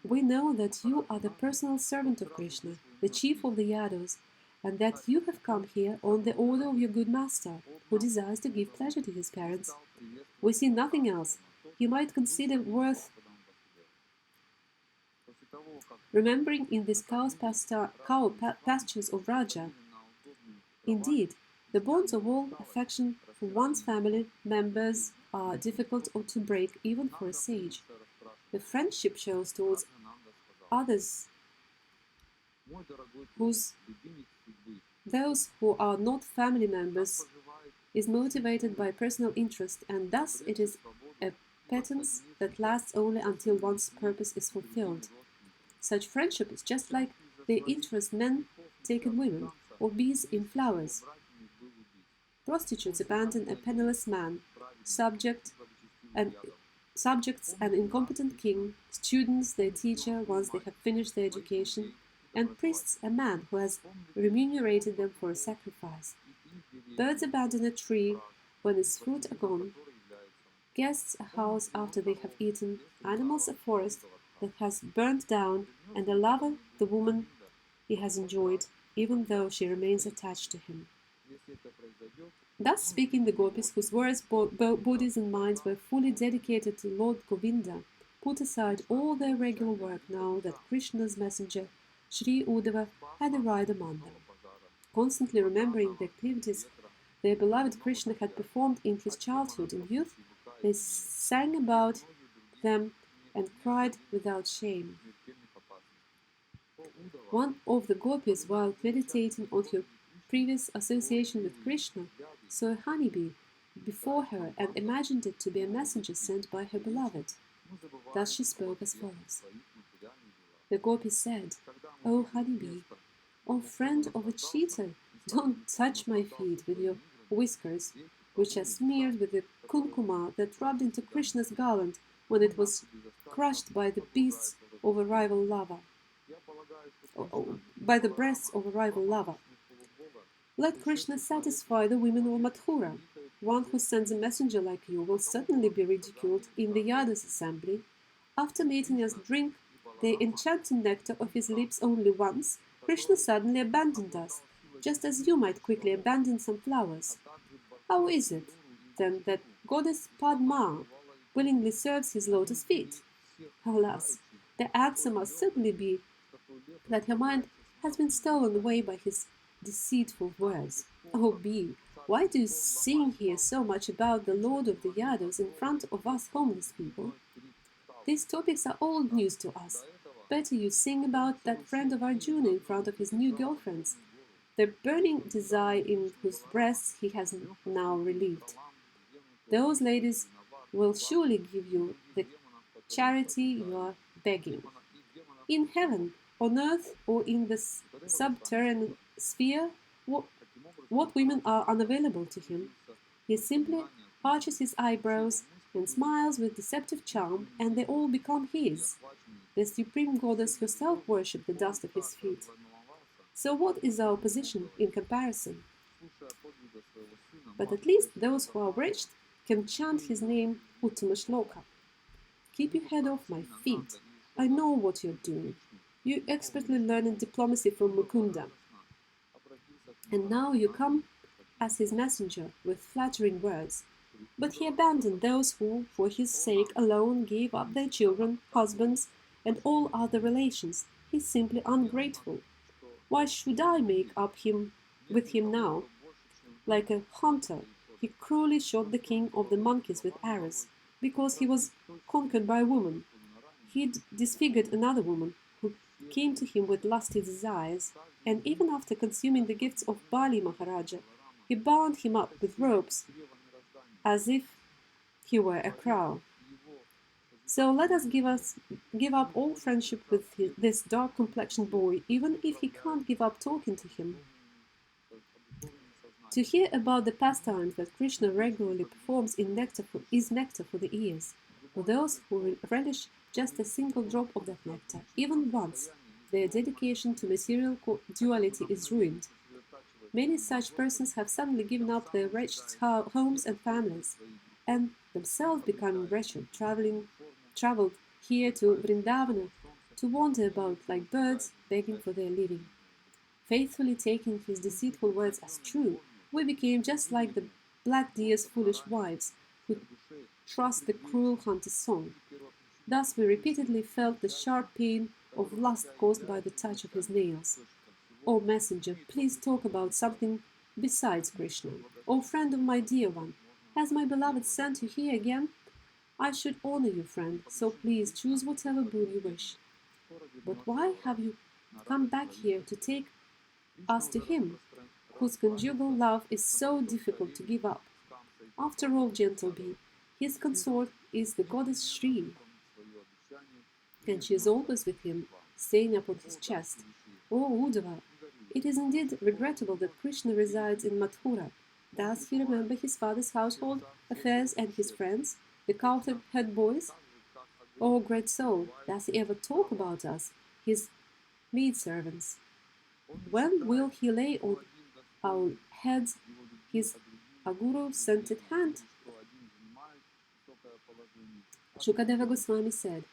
"We know that you are the personal servant of Krishna, the chief of the Yadus, and that you have come here on the order of your good master, who desires to give pleasure to his parents. We see nothing else you might consider worth remembering in these cow pastures of Raja. Indeed, the bonds of all affection for one's family members are difficult to break even for a sage. The friendship shows towards others those who are not family members is motivated by personal interest, and thus it is a penance that lasts only until one's purpose is fulfilled. Such friendship is just like the interest men take in women, or bees in flowers. Prostitutes abandon a penniless man, subjects an incompetent king, students their teacher once they have finished their education, and priests a man who has remunerated them for a sacrifice. Birds abandon a tree when its fruit are gone, guests a house after they have eaten, animals a forest that has burned down, and a lover the woman he has enjoyed, even though she remains attached to him. Thus speaking, the gopis, whose words, bodies and minds were fully dedicated to Lord Govinda, put aside all their regular work now that Krishna's messenger, Sri Uddhava, had arrived among them. Constantly remembering the activities their beloved Krishna had performed in his childhood and youth, they sang about them and cried without shame. One of the gopis, while meditating on her previous association with Krishna, saw a honeybee before her and imagined it to be a messenger sent by her beloved. Thus she spoke as follows. The gopi said, "O honeybee, O friend of a cheater, don't touch my feet with your whiskers, which are smeared with the kumkuma that rubbed into Krishna's garland when it was crushed by the beasts of a rival lover. By the breasts of a rival lover. Let Krishna satisfy the women of Mathura. One who sends a messenger like you will certainly be ridiculed in the Yadus assembly. After making us drink the enchanting nectar of his lips only once, Krishna suddenly abandoned us, just as you might quickly abandon some flowers. How is it, then, that goddess Padma willingly serves his lotus feet? Alas, the answer must certainly be that her mind has been stolen away by his deceitful words. Oh bee, why do you sing here so much about the Lord of the Yadus in front of us homeless people? These topics are old news to us. Better you sing about that friend of Arjuna in front of his new girlfriends, the burning desire in whose breasts he has now relieved. Those ladies will surely give you the charity you are begging. In heaven, on earth, or in the subterranean sphere, what women are unavailable to him? He simply arches his eyebrows and smiles with deceptive charm, and they all become his. The supreme goddess herself worships the dust of his feet. So what is our position in comparison? But at least those who are wretched can chant his name Uttama Shloka. Keep your head off my feet. I know what you're doing. You expertly learned diplomacy from Mukunda. And now you come as his messenger with flattering words. But he abandoned those who, for his sake alone, gave up their children, husbands, and all other relations. He's simply ungrateful. Why should I make up with him now? Like a hunter, he cruelly shot the king of the monkeys with arrows, because he was conquered by a woman. He disfigured another woman, who came to him with lusty desires, and even after consuming the gifts of Bali Maharaja, he bound him up with ropes, as if he were a crow. So let us give up all friendship with this dark-complexioned boy, even if he can't give up talking to him. To hear about the pastimes that Krishna regularly performs is nectar for the ears. For those who relish just a single drop of that nectar, even once, their dedication to material duality is ruined. Many such persons have suddenly given up their wretched homes and families, and themselves becoming wretched, traveled here to Vrindavana to wander about like birds begging for their living. Faithfully taking his deceitful words as true, we became just like the black deer's foolish wives, who trust the cruel hunter's song. Thus we repeatedly felt the sharp pain of lust caused by the touch of his nails. O messenger, please talk about something besides Krishna. O friend of my dear one, has my beloved sent you here again? I should honor you, friend, so please choose whatever boon you wish. But why have you come back here to take us to him, whose conjugal love is so difficult to give up? After all, gentle bee, his consort is the goddess Shri, and she is always with him, staying upon his chest. O Uddhava, it is indeed regrettable that Krishna resides in Mathura. Does he remember his father's household affairs and his friends, the cowherd boys? O great soul, does he ever talk about us, his maidservants? When will he lay on our heads his aguru-scented hand? Shukadeva Goswami said,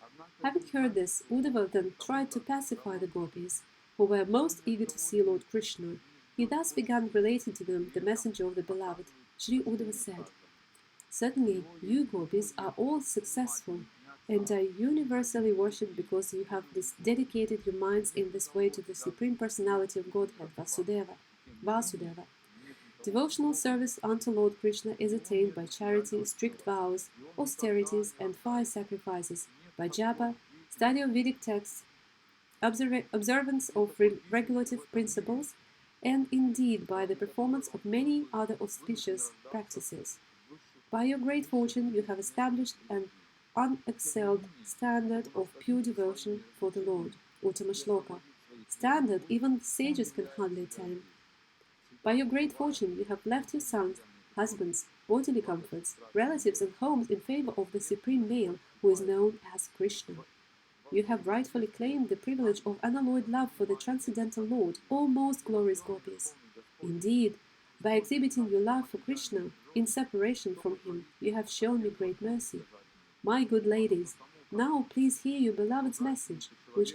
having heard this, Uddhava then tried to pacify the gopis, who were most eager to see Lord Krishna. He thus began relating to them the messenger of the beloved. Sri Uddhava said, certainly you gopis are all successful and are universally worshipped because you have dedicated your minds in this way to the Supreme Personality of Godhead, Vasudeva. Devotional service unto Lord Krishna is attained by charity, strict vows, austerities, and fire sacrifices, by japa, study of Vedic texts, observance of regulative principles, and indeed by the performance of many other auspicious practices. By your great fortune, you have established an unexcelled standard of pure devotion for the Lord, Uttama Shloka, standard even sages can hardly attain. By your great fortune, you have left your sons, husbands, bodily comforts, relatives, and homes in favor of the supreme male who is known as Krishna. You have rightfully claimed the privilege of unalloyed love for the transcendental Lord, O most glorious gopis. Indeed, by exhibiting your love for Krishna in separation from him, you have shown me great mercy. My good ladies, now please hear your beloved's message, which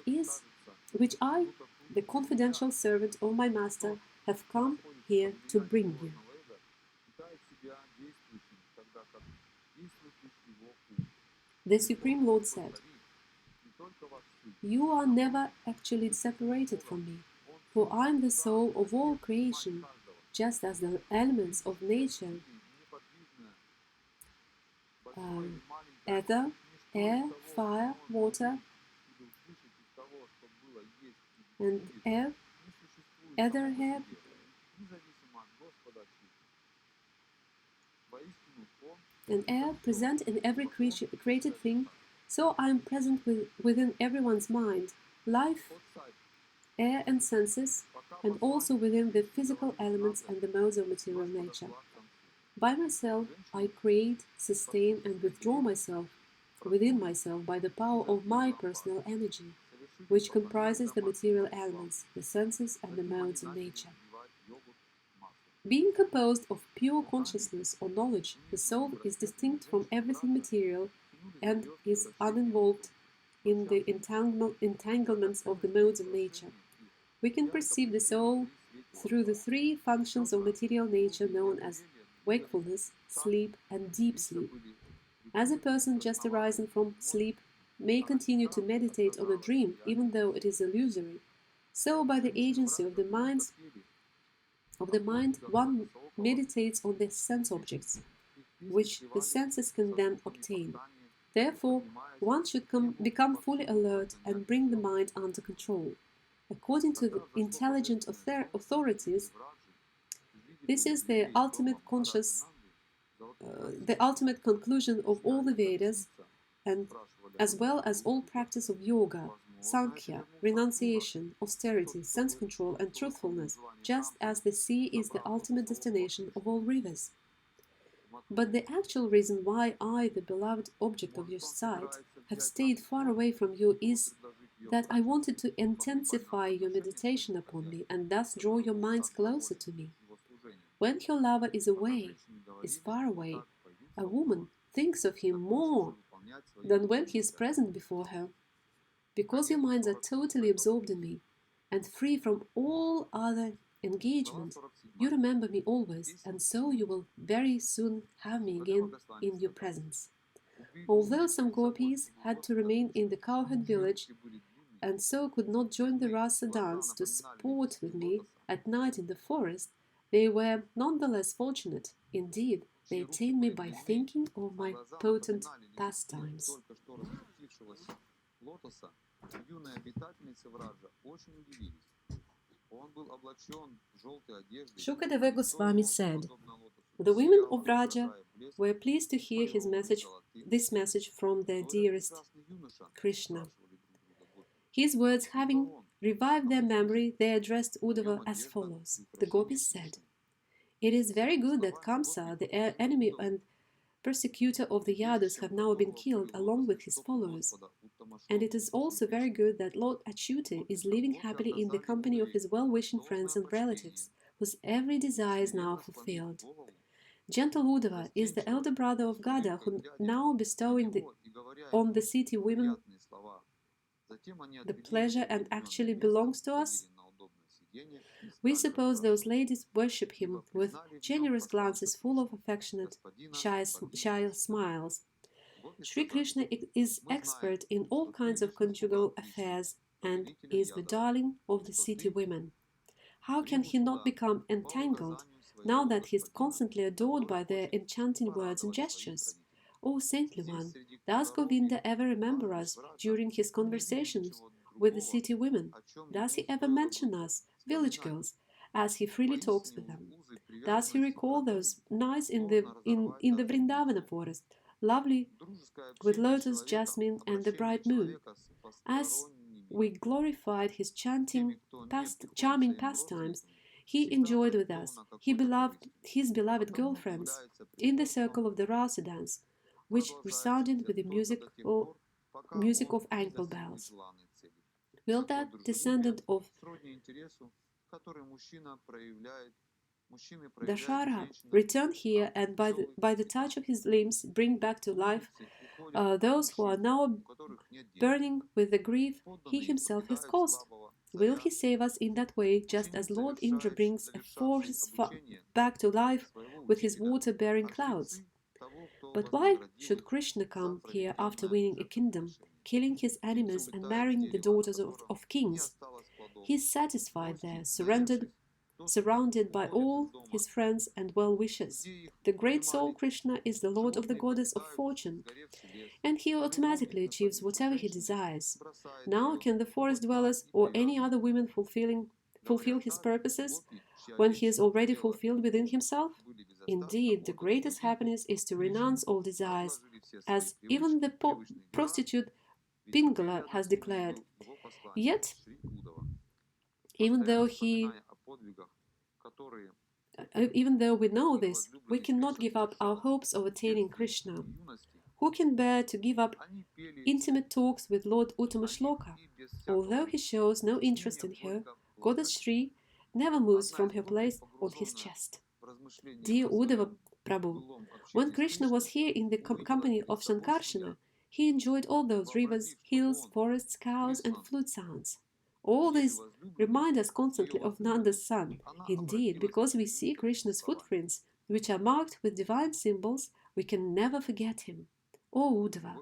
I, the confidential servant of my master, have come here to bring you. The Supreme Lord said, you are never actually separated from me, for I am the soul of all creation, just as the elements of nature, ether, air, fire, water, and air present in every created thing, so I am present within everyone's mind, life, air and senses, and also within the physical elements and the modes of material nature. By myself, I create, sustain, and withdraw myself within myself by the power of my personal energy, which comprises the material elements, the senses, and the modes of nature. Being composed of pure consciousness or knowledge, the soul is distinct from everything material and is uninvolved in the entanglements of the modes of nature. We can perceive the soul through the three functions of material nature known as wakefulness, sleep, and deep sleep. As a person just arising from sleep may continue to meditate on a dream even though it is illusory, so by the agency of the mind one meditates on the sense objects, which the senses can then obtain. Therefore, one should become fully alert and bring the mind under control. According to the intelligent authorities, this is the ultimate conclusion of all the Vedas, and as well as all practice of yoga, Sankhya, renunciation, austerity, sense-control, and truthfulness, just as the sea is the ultimate destination of all rivers. But the actual reason why I, the beloved object of your sight, have stayed far away from you is that I wanted to intensify your meditation upon me and thus draw your minds closer to me. When her lover is away, is far away, a woman thinks of him more than when he is present before her. Because your minds are totally absorbed in me and free from all other engagement, you remember me always, and so you will very soon have me again in your presence. Although some gopis had to remain in the cowherd village and so could not join the rasa dance to sport with me at night in the forest, they were nonetheless fortunate. Indeed, they attained me by thinking of my potent pastimes. Shukadeva Goswami said, "The women of Vraja were pleased to hear this message from their dearest Krishna. His words having revived their memory, they addressed Uddhava as follows. The gopis said, 'It is very good that Kamsa, the enemy and persecutor of the Yadus, have now been killed along with his followers. And it is also very good that Lord Achyuta is living happily in the company of his well-wishing friends and relatives, whose every desire is now fulfilled. Gentle Uddhava is the elder brother of Gada, who now bestowing on the city women the pleasure and actually belongs to us. We suppose those ladies worship him with generous glances full of affectionate, shy smiles. Sri Krishna is expert in all kinds of conjugal affairs and is the darling of the city women. How can he not become entangled now that he is constantly adored by their enchanting words and gestures? O saintly one, does Govinda ever remember us during his conversations with the city women? Does he ever mention us, village girls, as he freely talks with them? Does he recall those nights in the Vrindavana forest, lovely with lotus, jasmine, and the bright moon? As we glorified his charming pastimes, he enjoyed with us his beloved girlfriends in the circle of the rasa dance, which resounded with the music of ankle bells. Will that descendant of Dashara return here and by the touch of his limbs bring back to life those who are now burning with the grief he himself has caused? Will he save us in that way, just as Lord Indra brings a forest back to life with his water-bearing clouds? But why should Krishna come here after winning a kingdom, killing his enemies and marrying the daughters of kings? He is satisfied there, surrounded by all his friends and well-wishers. The great soul Krishna is the lord of the goddess of fortune, and he automatically achieves whatever he desires. Now can the forest dwellers or any other women fulfill his purposes when he is already fulfilled within himself? Indeed, the greatest happiness is to renounce all desires, as even the prostitute Pingala has declared. Yet, even though we know this, we cannot give up our hopes of attaining Krishna. Who can bear to give up intimate talks with Lord Uttamashloka? Although he shows no interest in her, Goddess Shri never moves from her place on his chest. Dear Uddhava Prabhu, when Krishna was here in the company of Sankarsana, he enjoyed all those rivers, hills, forests, cows, and flute sounds. All these remind us constantly of Nanda's son. Indeed, because we see Krishna's footprints, which are marked with divine symbols, we can never forget him. O Uddhava,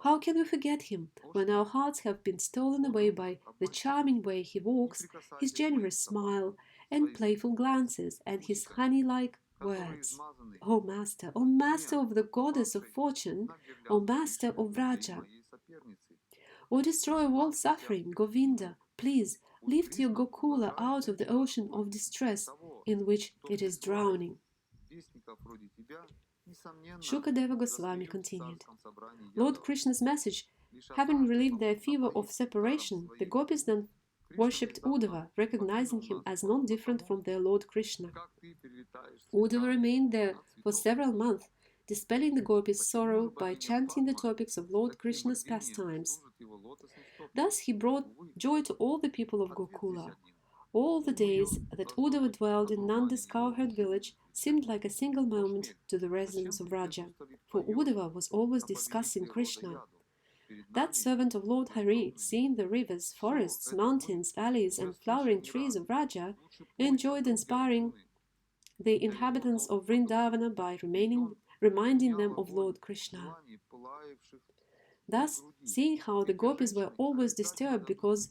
how can we forget him when our hearts have been stolen away by the charming way he walks, his generous smile and playful glances, and his honey-like words? O Master of the goddess of fortune, O Master of Vraja, O destroyer of all suffering, Govinda, please lift your Gokula out of the ocean of distress in which it is drowning. Shukadeva Goswami continued. Lord Krishna's message Having relieved their fever of separation, the gopis then worshipped Uddhava, recognizing him as not different from their Lord Krishna. Uddhava remained there for several months, dispelling the gopis' sorrow by chanting the topics of Lord Krishna's pastimes. Thus he brought joy to all the people of Gokula. All the days that Uddhava dwelled in Nanda's cowherd village seemed like a single moment to the residents of Raja, for Uddhava was always discussing Krishna. That servant of Lord Hari, seeing the rivers, forests, mountains, valleys, and flowering trees of Raja, enjoyed inspiring the inhabitants of Vrindavana by reminding them of Lord Krishna. Thus, seeing how the gopis were always disturbed because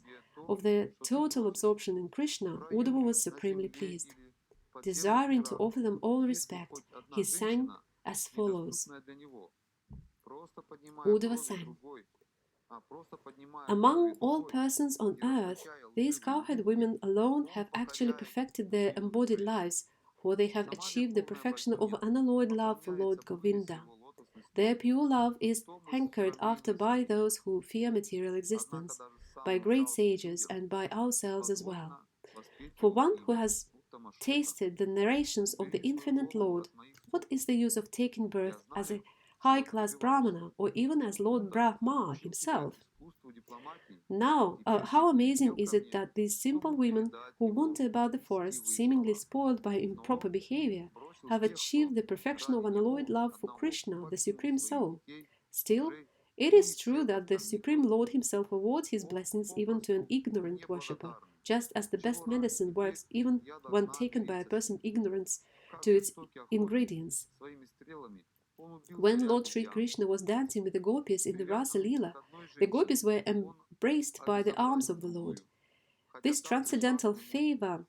of their total absorption in Krishna, Uddhava was supremely pleased. Desiring to offer them all respect, he sang as follows. Uddhava sang. Among all persons on earth, these cowherd women alone have actually perfected their embodied lives, for they have achieved the perfection of unalloyed love for Lord Govinda. Their pure love is hankered after by those who fear material existence, by great sages, and by ourselves as well. For one who has tasted the narrations of the infinite Lord, what is the use of taking birth as a high-class Brahmana, or even as Lord Brahma himself? Now, how amazing is it that these simple women who wander about the forest, seemingly spoiled by improper behavior, have achieved the perfection of unalloyed love for Krishna, the Supreme Soul. Still, it is true that the Supreme Lord himself awards his blessings even to an ignorant worshipper, just as the best medicine works even when taken by a person ignorant to its ingredients. When Lord Sri Krishna was dancing with the gopis in the Rasa Leela, the gopis were embraced by the arms of the Lord. This transcendental favor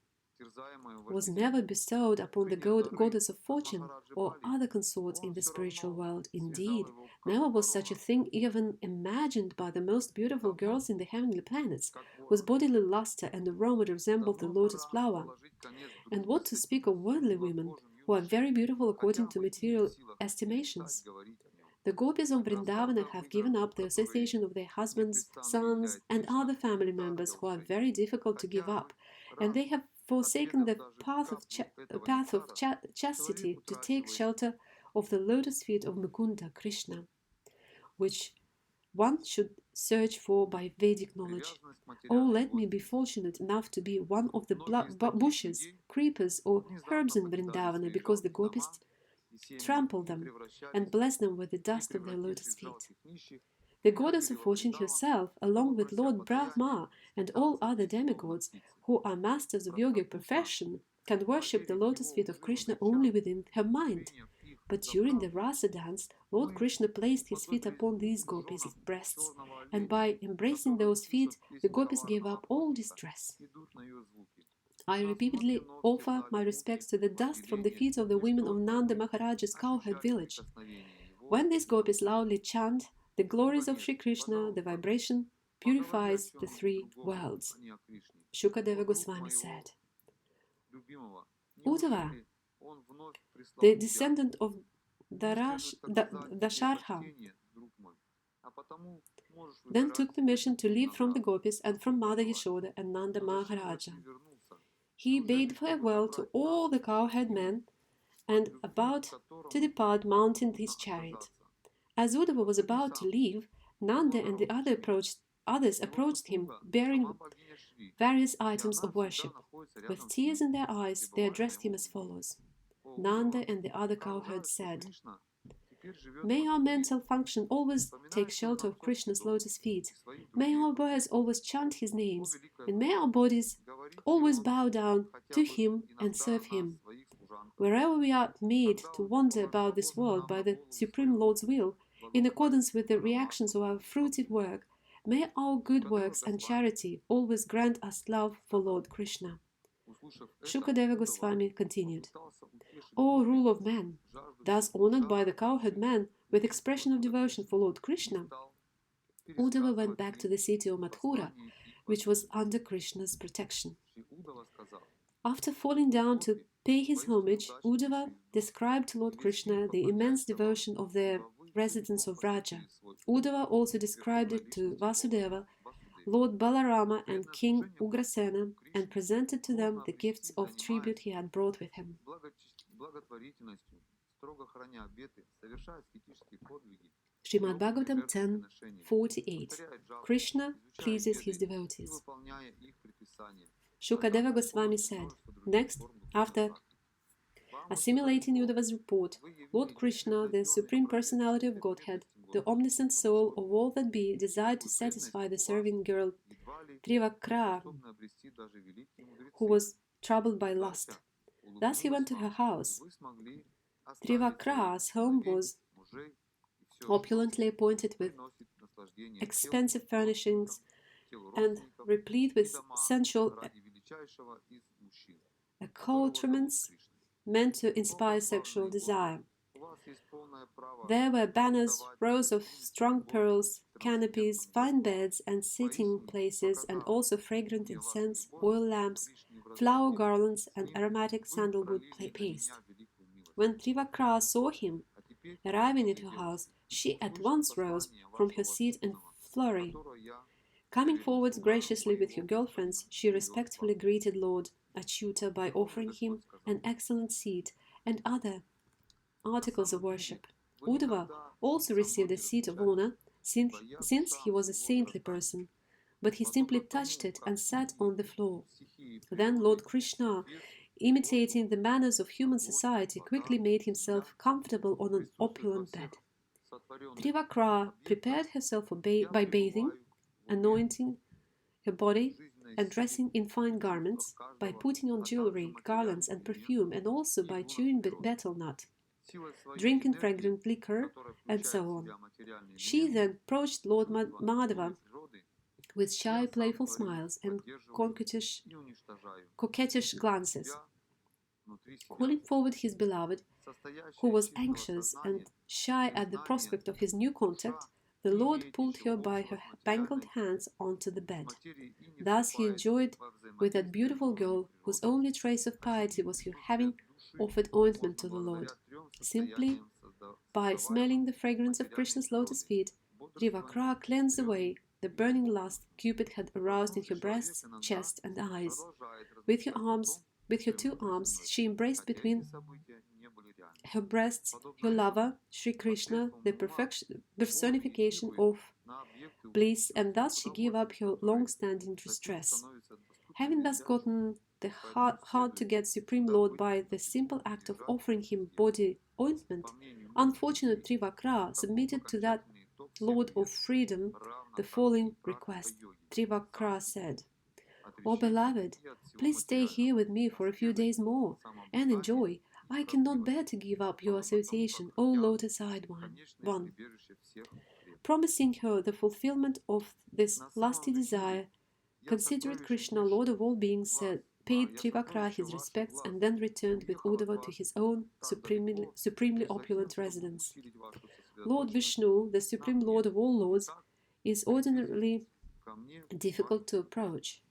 was never bestowed upon the goddess of fortune or other consorts in the spiritual world. Indeed, never was such a thing even imagined by the most beautiful girls in the heavenly planets, whose bodily luster and aroma resembled the lotus flower. And what to speak of worldly women, who are very beautiful according to material estimations. The gopis of Vrindavana have given up the association of their husbands, sons, and other family members who are very difficult to give up, and they have forsaken the path of chastity to take shelter of the lotus feet of Mukunda, Krishna, which one should search for by Vedic knowledge. Oh, let me be fortunate enough to be one of the bushes, creepers, or herbs in Vrindavana, because the gopis trample them and bless them with the dust of their lotus feet. The goddess of fortune herself, along with Lord Brahma and all other demigods who are masters of yogic profession, can worship the lotus feet of Krishna only within her mind. But during the Rasa dance, Lord Krishna placed his feet upon these gopis' breasts, and by embracing those feet, the gopis gave up all distress. I repeatedly offer my respects to the dust from the feet of the women of Nanda Maharaja's cowherd village. When these gopis loudly chant the glories of Sri Krishna, the vibration purifies the three worlds. Shukadeva Goswami said. Uddhava, the descendant of Dasharha, then took permission to leave from the gopis and from Mother Yashoda and Nanda Maharaja. He bade farewell to all the cowherd men and, about to depart, mounted his chariot. As Uddhava was about to leave, Nanda and the others approached him, bearing various items of worship. With tears in their eyes, they addressed him as follows. Nanda and the other cowherds said, "May our mental function always take shelter of Krishna's lotus feet. May our words always chant his names, and may our bodies always bow down to him and serve him. Wherever we are made to wander about this world by the Supreme Lord's will, in accordance with the reactions of our fruited work, may our good works and charity always grant us love for Lord Krishna." Shukadeva Goswami continued, O rule of men, thus honored by the cowherd man with expression of devotion for Lord Krishna, Uddhava went back to the city of Mathura, which was under Krishna's protection. After falling down to pay his homage, Uddhava described to Lord Krishna the immense devotion of the residents of Raja. Uddhava also described it to Vasudeva, Lord Balarama and King Ugrasena, and presented to them the gifts of tribute he had brought with him. Srimad Bhagavatam 10:48. Krishna pleases his devotees. Shukadeva Goswami said, next, after assimilating Uddhava's report, Lord Krishna, the Supreme Personality of Godhead, the omniscient soul of all that be, desired to satisfy the serving girl Trivakra, who was troubled by lust. Thus he went to her house. Trivakra's home was opulently appointed with expensive furnishings and replete with sensual accoutrements meant to inspire sexual desire. There were banners, rows of strong pearls, canopies, fine beds and sitting places, and also fragrant incense, oil lamps, flower garlands, and aromatic sandalwood paste. When Trivakra saw him arriving at her house, she at once rose from her seat in flurry. Coming forward graciously with her girlfriends, she respectfully greeted Lord Achyuta by offering him an excellent seat and other articles of worship. Uddhava also received a seat of honor since he was a saintly person, but he simply touched it and sat on the floor. Then Lord Krishna, imitating the manners of human society, quickly made himself comfortable on an opulent bed. Trivakra prepared herself by bathing, anointing her body, and dressing in fine garments, by putting on jewelry, garlands, and perfume, and also by chewing betel nut, drinking fragrant liquor, and so on. She then approached Lord Madhava with shy, playful smiles and coquettish glances. Calling forward his beloved, who was anxious and shy at the prospect of his new contact, the Lord pulled her by her bangled hands onto the bed. Thus he enjoyed with that beautiful girl, whose only trace of piety was her having offered ointment to the Lord. Simply by smelling the fragrance of Krishna's lotus feet, Trivakra cleansed away the burning lust Cupid had aroused in her breasts, chest, and eyes. With her two arms, she embraced between her breasts her lover, Sri Krishna, the personification of bliss, and thus she gave up her long-standing distress. Having thus gotten the hard-to-get Supreme Lord by the simple act of offering him body ointment, unfortunate Trivakra submitted to that Lord of Freedom the following request. Trivakra said, "O beloved, please stay here with me for a few days more and enjoy. I cannot bear to give up your association, O lotus-eyed one." Promising her the fulfillment of this lusty desire, considerate Krishna, Lord of all beings, paid Trivakra his respects and then returned with Uddhava to his own supremely opulent residence. Lord Vishnu, the Supreme Lord of all lords, is ordinarily difficult to approach.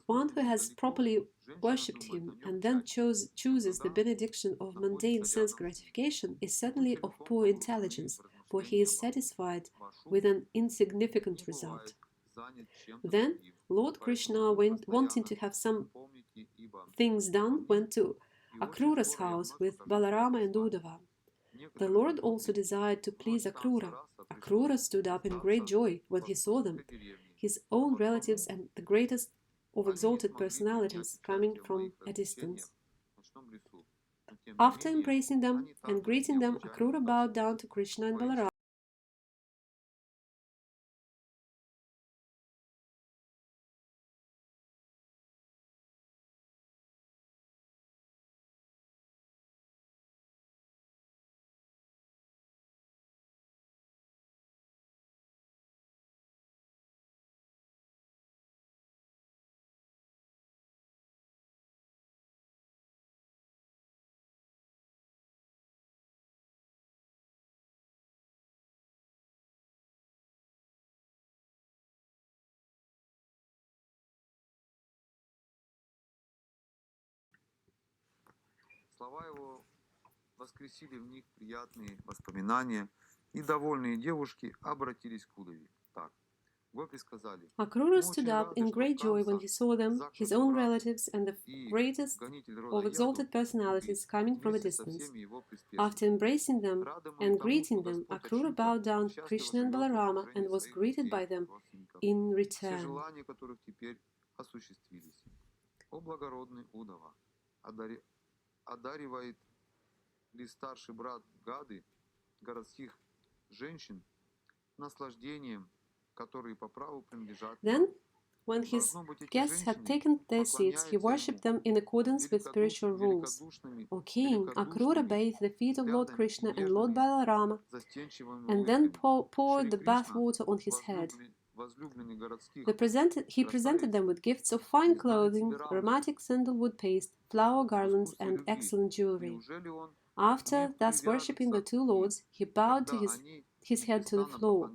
One who has properly worshipped him and then chooses the benediction of mundane sense gratification is certainly of poor intelligence, for he is satisfied with an insignificant result. Then Lord Krishna, wanting to have some things done, went to Akrura's house with Balarama and Uddhava. The Lord also desired to please Akrura. Akrura stood up in great joy when he saw them, his own relatives and the greatest of exalted personalities coming from a distance. After embracing them and greeting them, Akrura bowed down to Krishna and Balarama. Слова его воскресили в них приятные воспоминания И довольные девушки обратились к Удове. Так. Гопи сказали: Akrura stood up in great joy when he saw them, his own relatives, and the greatest of exalted personalities coming from a distance. After embracing them and greeting them, Akrura bowed down to Krishna and Balarama and was greeted by them in return. желания которых теперь осуществились. О благородный Удова, одаривает ли старший брат Гады городских женщин наслаждением, которые по праву принадлежат Then, when his guests had taken their seats, he worshipped them in accordance with spiritual rules. O king, Akrura bathed the feet of Lord Krishna and Lord Balarama, and then poured the bath water on his head. He presented them with gifts of fine clothing, aromatic sandalwood paste, flower garlands, and excellent jewelry. After thus worshipping the two lords, he bowed his head to the floor.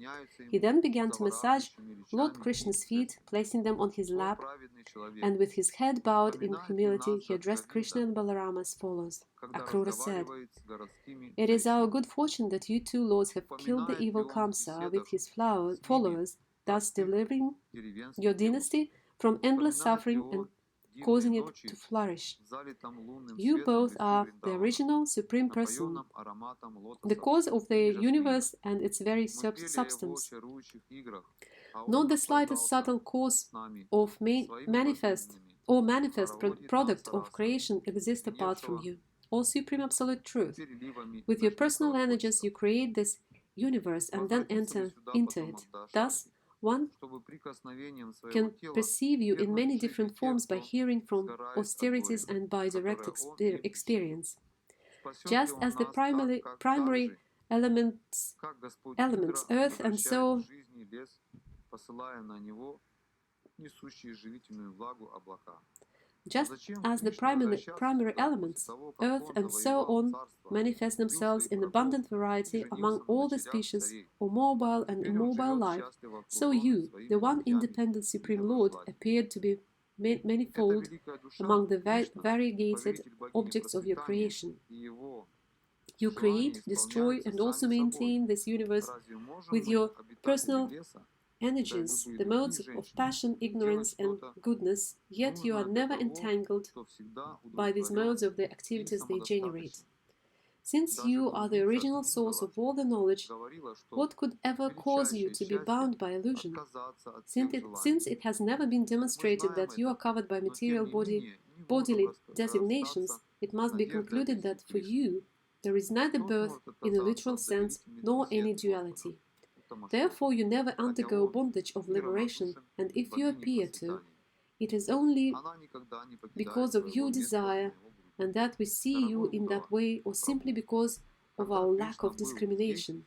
He then began to massage Lord Krishna's feet, placing them on his lap, and with his head bowed in humility, he addressed Krishna and Balarama as follows. Akrura said, "It is our good fortune that you two lords have killed the evil Kamsa with his followers, thus delivering your dynasty from endless suffering and causing it to flourish. You both are the original Supreme Person, the cause of the universe and its very substance. Not the slightest subtle cause of manifest product of creation exists apart from you, O Supreme Absolute Truth. With your personal energies you create this universe and then enter into it. Thus, one can perceive you in many different forms by hearing from austerities and by direct experience. Just as the primary elements, earth and soul, just as the primary elements, earth and so on, manifest themselves in abundant variety among all the species of mobile and immobile life, so you, the one independent Supreme Lord, appeared to be manifold among the variegated objects of your creation. You create, destroy, and also maintain this universe with your personal energies, the modes of passion, ignorance, and goodness, yet you are never entangled by these modes of the activities they generate. Since you are the original source of all the knowledge, what could ever cause you to be bound by illusion? Since it has never been demonstrated that you are covered by material bodily designations, it must be concluded that for you there is neither birth in a literal sense nor any duality. Therefore, you never undergo bondage of liberation, and if you appear to, it is only because of your desire, and that we see you in that way, or simply because of our lack of discrimination.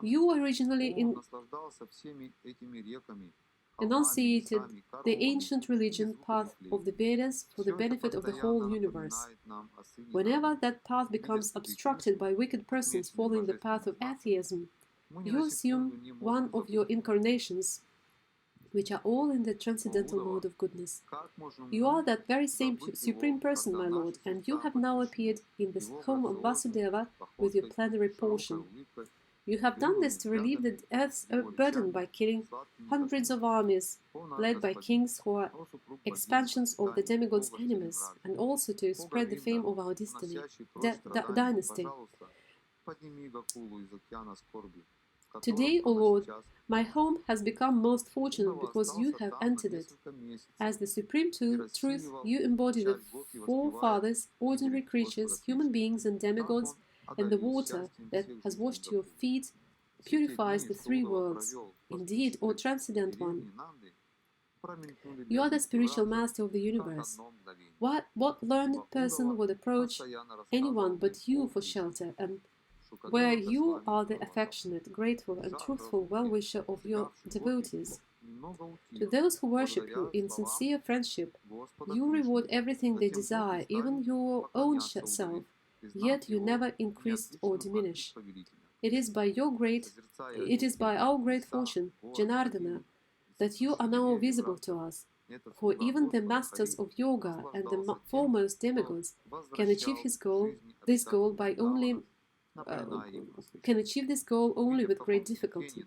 You originally enunciated the ancient religion path of the Vedas for the benefit of the whole universe. Whenever that path becomes obstructed by wicked persons following the path of atheism, you assume one of your incarnations, which are all in the transcendental mode of goodness. You are that very same Supreme Person, my Lord, and you have now appeared in the home of Vasudeva with your plenary portion. You have done this to relieve the earth's burden by killing hundreds of armies, led by kings who are expansions of the demigods' enemies, and also to spread the fame of our dynasty. Today, O Lord, my home has become most fortunate because you have entered it. As the Supreme Truth, you embody the four fathers, ordinary creatures, human beings and demigods, and the water that has washed your feet purifies the three worlds. Indeed, O Transcendent One, you are the spiritual master of the universe. What learned person would approach anyone but you for shelter, and where you are the affectionate, grateful, and truthful well-wisher of your devotees? To those who worship you in sincere friendship, you reward everything they desire, even your own self, yet you never increase or diminish. It is by our great fortune, Janardana, that you are now visible to us, for even the masters of yoga and the foremost demigods can achieve this goal by only can achieve this goal only with great difficulty.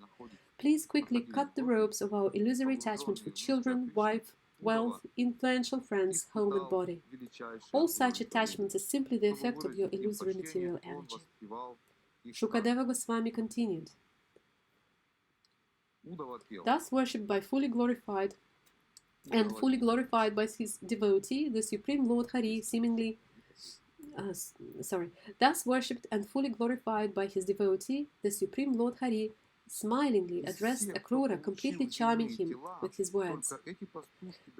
Please quickly cut the ropes of our illusory attachment for children, wife, wealth, influential friends, home and body. All such attachments are simply the effect of your illusory material energy. Shukadeva Goswami continued. Thus worshipped by fully glorified by his devotee, the Supreme Lord Hari thus worshipped and fully glorified by his devotee, the Supreme Lord Hari smilingly addressed Akrura, completely charming him with his words.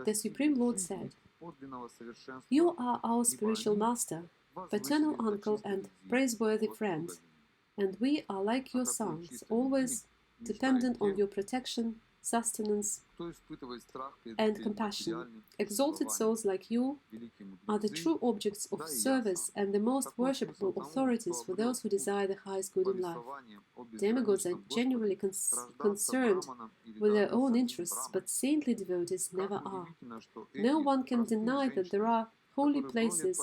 The Supreme Lord said, "You are our spiritual master, paternal uncle and praiseworthy friend, and we are like your sons, always dependent on your protection, sustenance, and compassion. Exalted souls like you are the true objects of service and the most worshipable authorities for those who desire the highest good in life. Demigods are genuinely concerned with their own interests, but saintly devotees never are. No one can deny that there are holy places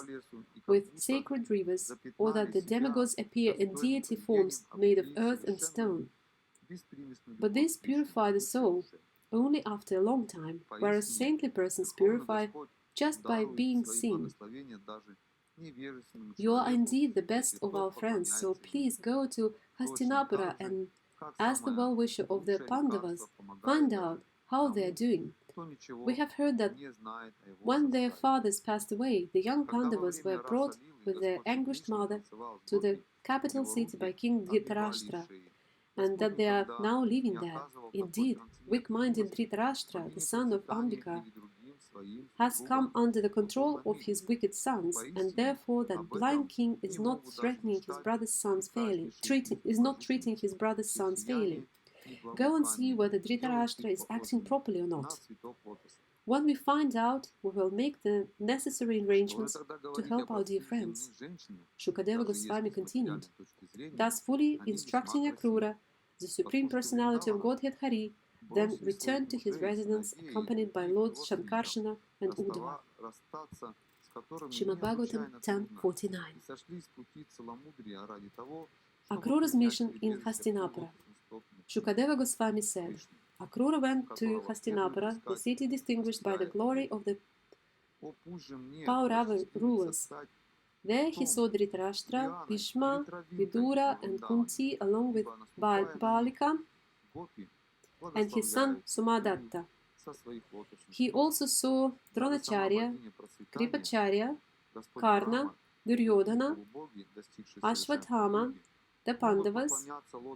with sacred rivers, or that the demigods appear in deity forms made of earth and stone. But these purify the soul only after a long time, whereas saintly persons purify just by being seen. You are indeed the best of our friends, so please go to Hastinapura and, as the well-wisher of the Pandavas, find out how they are doing. We have heard that when their fathers passed away, the young Pandavas were brought with their anguished mother to the capital city by King Dhritarashtra, and that they are now living there. Indeed, weak-minded Dhritarashtra, the son of Ambika, has come under the control of his wicked sons, and therefore that blind king is not treating his brother's sons fairly. Go and see whether Dhritarashtra is acting properly or not. When we find out, we will make the necessary arrangements to help our dear friends. Shukadeva Goswami continued. Thus fully instructing Akrura, the Supreme Personality of Godhead Hari then returned to his residence accompanied by Lords Shankarshana and Uddhava. Srimad Bhagavatam 10:49. Akrura's mission in Hastinapura. Shukadeva Goswami said, Akrura went to Hastinapura, the city distinguished by the glory of the Paurava rulers. There he saw Dhritarashtra, Bhishma, Vidura and Kunti along with Balika and his son Somadatta. He also saw Dronacharya, Kripacharya, Karna, Duryodhana, Ashwathama, the Pandavas,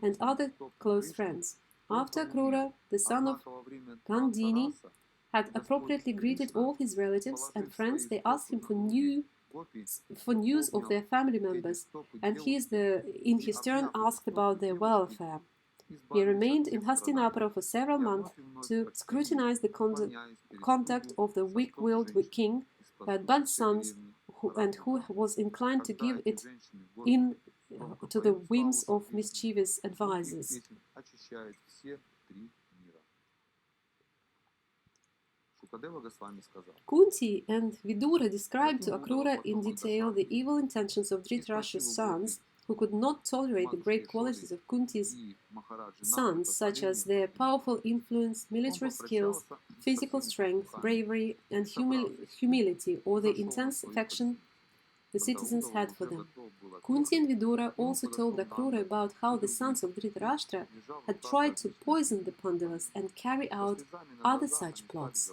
and other close friends. After Akrura, the son of Gandhini, had appropriately greeted all his relatives and friends, they asked him for news of their family members, and he in his turn asked about their welfare. He remained in Hastinapura for several months to scrutinize the conduct of the weak-willed king who had bad sons and who was inclined to give it in to the whims of mischievous advisers. Kunti and Vidura described to Akrura in detail the evil intentions of Dhritarashtra's sons, who could not tolerate the great qualities of Kunti's sons, such as their powerful influence, military skills, physical strength, bravery, and humility, or the intense affection the citizens had for them. Kunti and Vidura also told Akrura about how the sons of Dhritarashtra had tried to poison the Pandavas and carry out other such plots.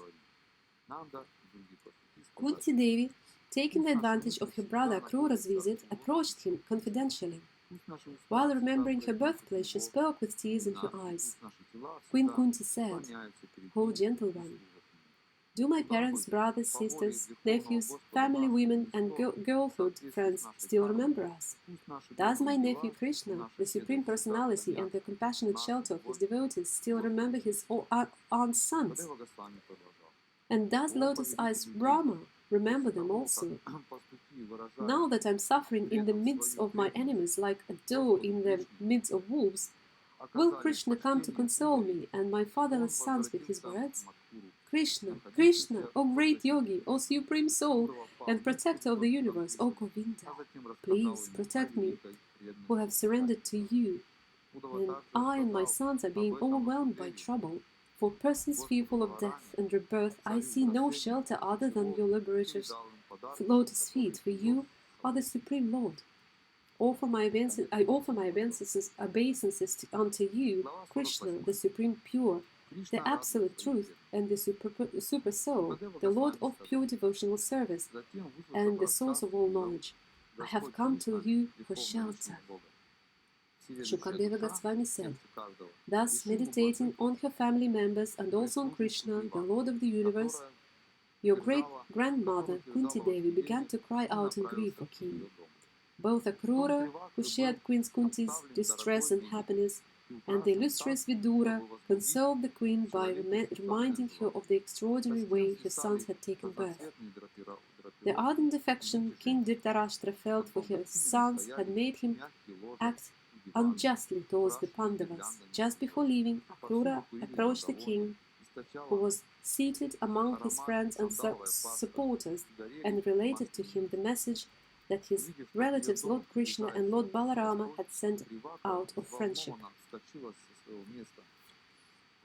Kunti Devi, taking advantage of her brother Akrura's visit, approached him confidentially. While remembering her birthplace, she spoke with tears in her eyes. Queen Kunti said, "O gentle one, do my parents, brothers, sisters, nephews, family women, and girlhood friends still remember us? Does my nephew Krishna, the Supreme Personality and the compassionate shelter of his devotees, still remember his aunt's sons? And does Lotus Eyes Brahma remember them also? Now that I'm suffering in the midst of my enemies like a doe in the midst of wolves, will Krishna come to console me and my fatherless sons with his words? Krishna, Krishna, O great yogi, O supreme soul and protector of the universe, O Govinda, please protect me who have surrendered to you. And I and my sons are being overwhelmed by trouble. For persons fearful of death and rebirth, I see no shelter other than your liberator's lotus feet, for you are the Supreme Lord. I offer my obeisances unto you, Krishna, the Supreme Pure, the Absolute Truth, and the Super Soul, the Lord of pure devotional service, and the source of all knowledge. I have come to you for shelter. Shukadeva Goswami said, thus meditating on her family members and also on Krishna, the Lord of the universe, your great-grandmother Kunti Devi began to cry out in grief, O king. Both Akrura, who shared Queen Kunti's distress and happiness, and the illustrious Vidura consoled the queen by reminding her of the extraordinary way her sons had taken birth. The ardent affection King Dhritarashtra felt for his sons had made him act unjustly towards the Pandavas. Just before leaving, Akrura approached the king, who was seated among his friends and supporters, and related to him the message that his relatives Lord Krishna and Lord Balarama had sent out of friendship.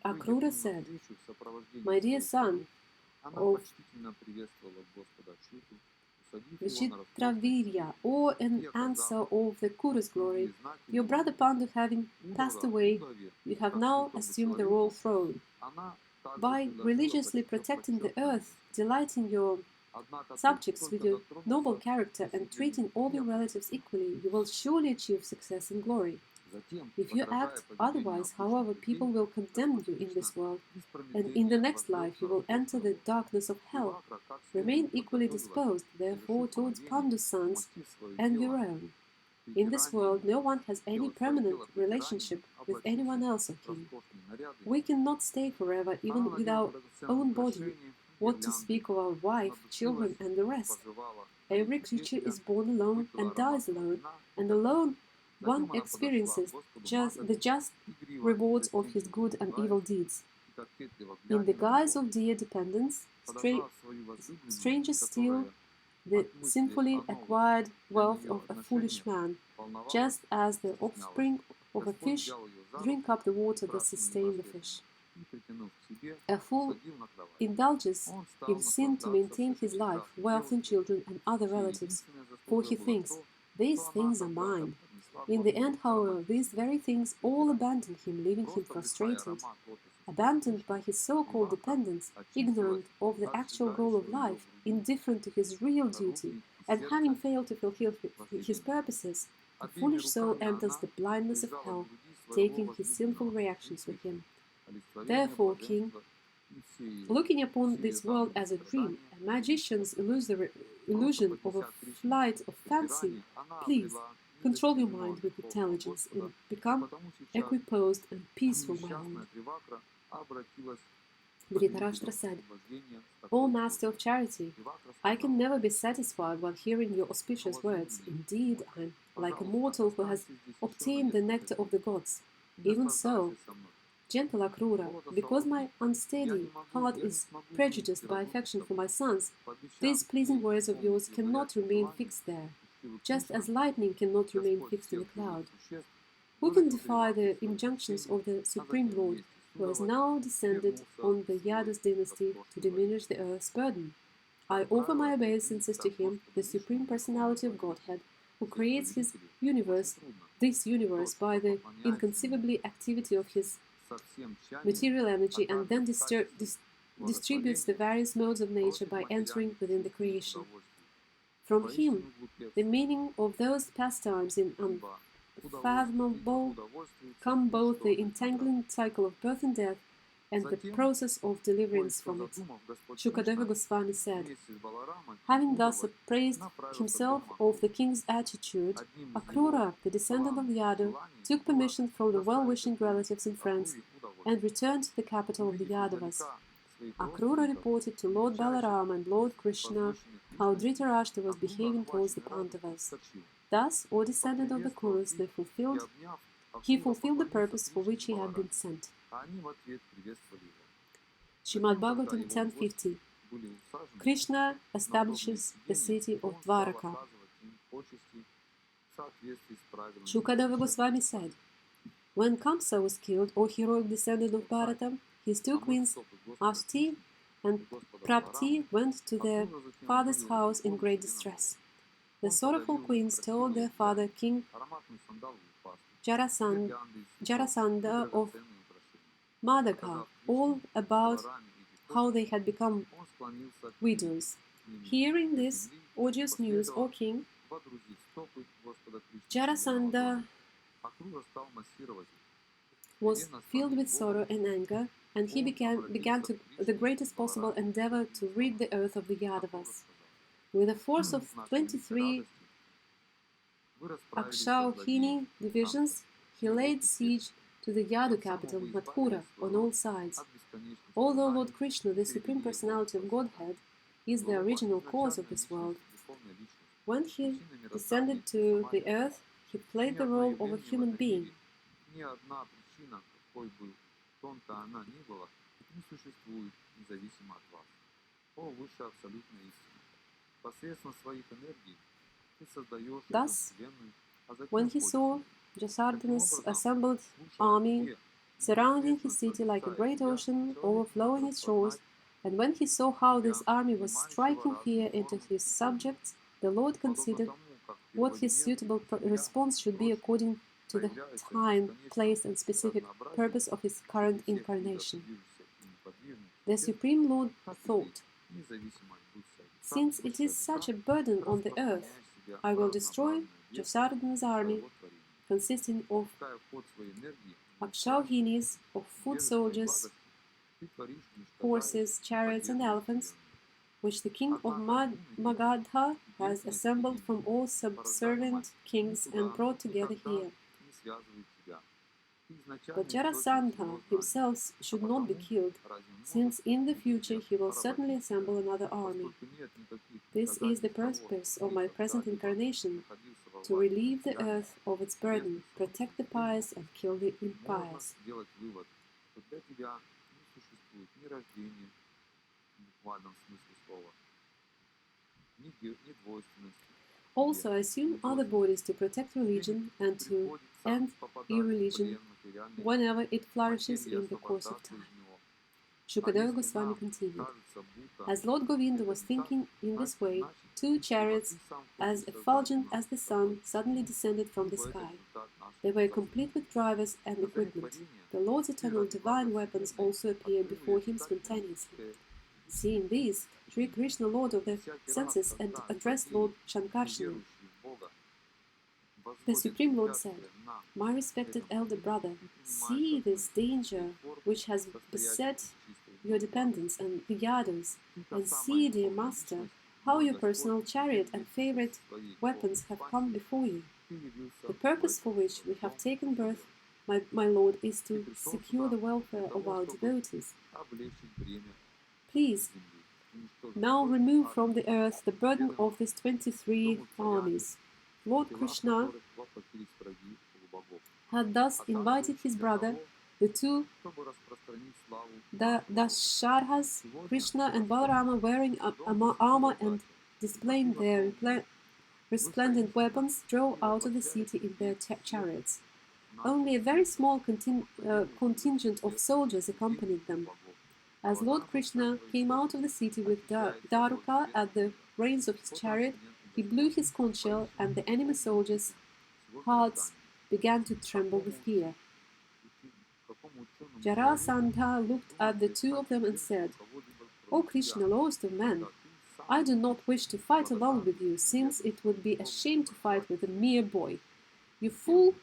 Akrura said, my dear son of Vichitravirya, or an answer of the Kuru's glory, your brother Pandu having passed away, you have now assumed the royal throne. By religiously protecting the earth, delighting your subjects with your noble character and treating all your relatives equally, you will surely achieve success and glory. If you act otherwise, however, people will condemn you in this world, and in the next life you will enter the darkness of hell. Remain equally disposed, therefore, towards Pandu's sons and your own. In this world, no one has any permanent relationship with anyone else, O king. We cannot stay forever, even with our own body. What to speak of our wife, children, and the rest? Every creature is born alone and dies alone, and alone one experiences the just rewards of his good and evil deeds. In the guise of dear dependence, strangers steal the sinfully acquired wealth of a foolish man, just as the offspring of a fish drink up the water that sustains the fish. A fool indulges in sin to maintain his life, wealth and children and other relatives, for he thinks, these things are mine. In the end, however, these very things all abandon him, leaving him frustrated. Abandoned by his so-called dependents, ignorant of the actual goal of life, indifferent to his real duty, and having failed to fulfill his purposes, the foolish soul enters the blindness of hell, taking his sinful reactions with him. Therefore, king, looking upon this world as a dream, a magician's illusion of a flight of fancy, please control your mind with intelligence and become equiposed and peaceful, my lord. Dhritarashtra said, O Master of Charity, I can never be satisfied while hearing your auspicious words. Indeed, I am like a mortal who has obtained the nectar of the gods. Even so, gentle Akrura, because my unsteady heart is prejudiced by affection for my sons, these pleasing words of yours cannot remain fixed there, just as lightning cannot remain fixed in a cloud. Who can defy the injunctions of the Supreme Lord, who has now descended on the Yadus dynasty to diminish the earth's burden? I offer my obeisances to him, the Supreme Personality of Godhead, who creates this universe by the inconceivable activity of his material energy and then distributes the various modes of nature by entering within the creation. From him, the meaning of those pastimes in unfathomable come both the entangling cycle of birth and death and the process of deliverance from it. Shukadeva Goswami said, having thus appraised himself of the king's attitude, Akrura, the descendant of Yadu, took permission from the well-wishing relatives and friends and returned to the capital of the Yadavas. Akrura reported to Lord Balarama and Lord Krishna how Dhritarashtra was behaving towards the Pandavas. Thus, O descendant of the Kurus, he fulfilled the purpose for which he had been sent. Srimad Bhagavatam 10:50. Krishna establishes the city of Dwaraka. Shukadeva Goswami said, when Kamsa was killed, O heroic descendant of Bharata, his two queens, Ashti and Prapti, went to their father's house in great distress. The sorrowful queens told their father, King Jarasandha of Madaka, all about how they had become widows. Hearing this odious news, O king, Jarasandha was filled with sorrow and anger, and he began to the greatest possible endeavor to rid the earth of the Yadavas. With a force of 23 Akshauhini divisions, he laid siege to the Yadu capital, Mathura, on all sides. Although Lord Krishna, the Supreme Personality of Godhead, is the original cause of this world, when he descended to the earth, he played the role of a human being. Thus, when he saw Jasardhana's assembled army surrounding his city like a great ocean overflowing its shores, and when he saw how this army was striking fear into his subjects, the Lord considered what his suitable response should be according to the time, place, and specific purpose of his current incarnation. The Supreme Lord thought, since it is such a burden on the earth, I will destroy Jasardhana's army, consisting of Akshauhinis, of foot soldiers, horses, chariots, and elephants, which the king of Magadha has assembled from all subservient kings and brought together here. But Jarasandha himself should not be killed, since in the future he will certainly assemble another army. This is the purpose of my present incarnation, to relieve the earth of its burden, protect the pious and kill the impious. Also, I assume other bodies to protect religion and to end irreligion whenever it flourishes in the course of time. Shukadeva Goswami continued, as Lord Govinda was thinking in this way, two chariots, as effulgent as the sun, suddenly descended from the sky. They were complete with drivers and equipment. The Lord's eternal divine weapons also appeared before him spontaneously. Seeing these, Sri Krishna, Lord of the senses, addressed Lord Shankarsana. The Supreme Lord said, my respected elder brother, see this danger which has beset your dependents and the Yadavas, and see, dear master, how your personal chariot and favorite weapons have come before you. The purpose for which we have taken birth, my lord, is to secure the welfare of our devotees. Please, now remove from the earth the burden of these 23 armies. Lord Krishna had thus invited his brother, the two Dasharhas, Krishna and Balarama, wearing armor and displaying their resplendent weapons, drove out of the city in their chariots. Only a very small contingent of soldiers accompanied them. As Lord Krishna came out of the city with Daruka at the reins of his chariot, he blew his conch shell, and the enemy soldiers' hearts began to tremble with fear. Jarasandha looked at the two of them and said, O Krishna, lowest of men, I do not wish to fight along with you, since it would be a shame to fight with a mere boy. You fool,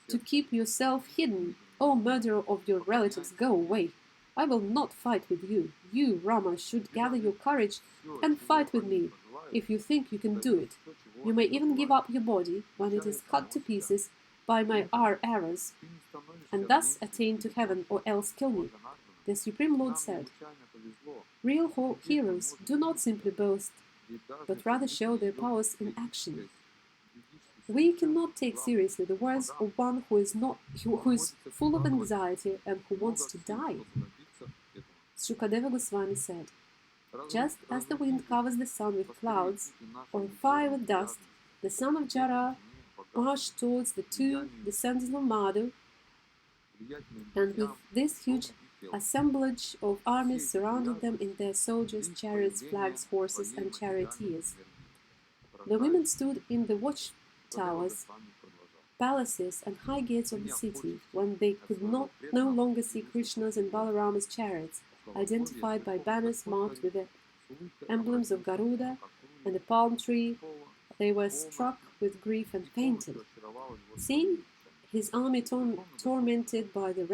to keep yourself hidden. O murderer of your relatives, go away. I will not fight with you. You, Rama, should gather your courage and fight with me, if you think you can do it. You may even give up your body when it is cut to pieces by my arrows, and thus attain to heaven, or else kill me. The Supreme Lord said, real heroes do not simply boast, but rather show their powers in action. We cannot take seriously the words of one who is full of anxiety and who wants to die. Shukadeva Goswami said, just as the wind covers the sun with clouds or fire with dust, the son of Jara marched towards the two descendants of Madhu, and with this huge assemblage of armies surrounded them in their soldiers, chariots, flags, horses, and charioteers. The women stood in the watchtowers, palaces, and high gates of the city, when they could no longer see Krishna's and Balarama's chariots, identified by banners marked with the emblems of Garuda and a palm tree. They were struck with grief and fainted. Seeing his army tormented by the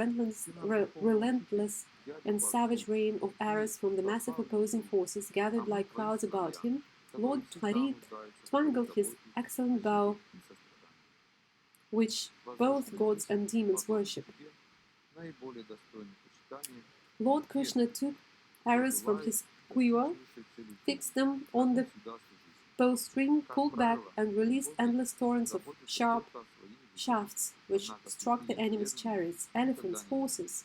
relentless and savage rain of arrows from the massive opposing forces gathered like clouds about him, Lord Harit twangled his excellent bow, which both gods and demons worship. Lord Krishna took arrows from his quiver, fixed them on the bowstring, pulled back, and released endless torrents of sharp shafts, which struck the enemy's chariots, elephants, horses,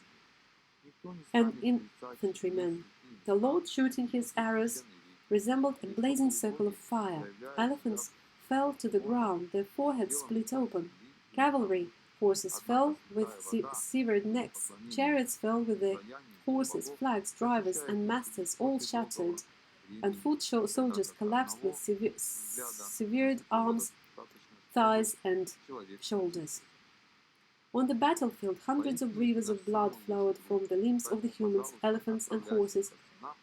and infantrymen. The Lord, shooting his arrows, resembled a blazing circle of fire. Elephants fell to the ground, their foreheads split open. Cavalry horses fell with severed necks. Chariots fell with their horses, flags, drivers, and masters all shattered, and foot soldiers collapsed with severed arms, thighs, and shoulders. On the battlefield, hundreds of rivers of blood flowed from the limbs of the humans, elephants, and horses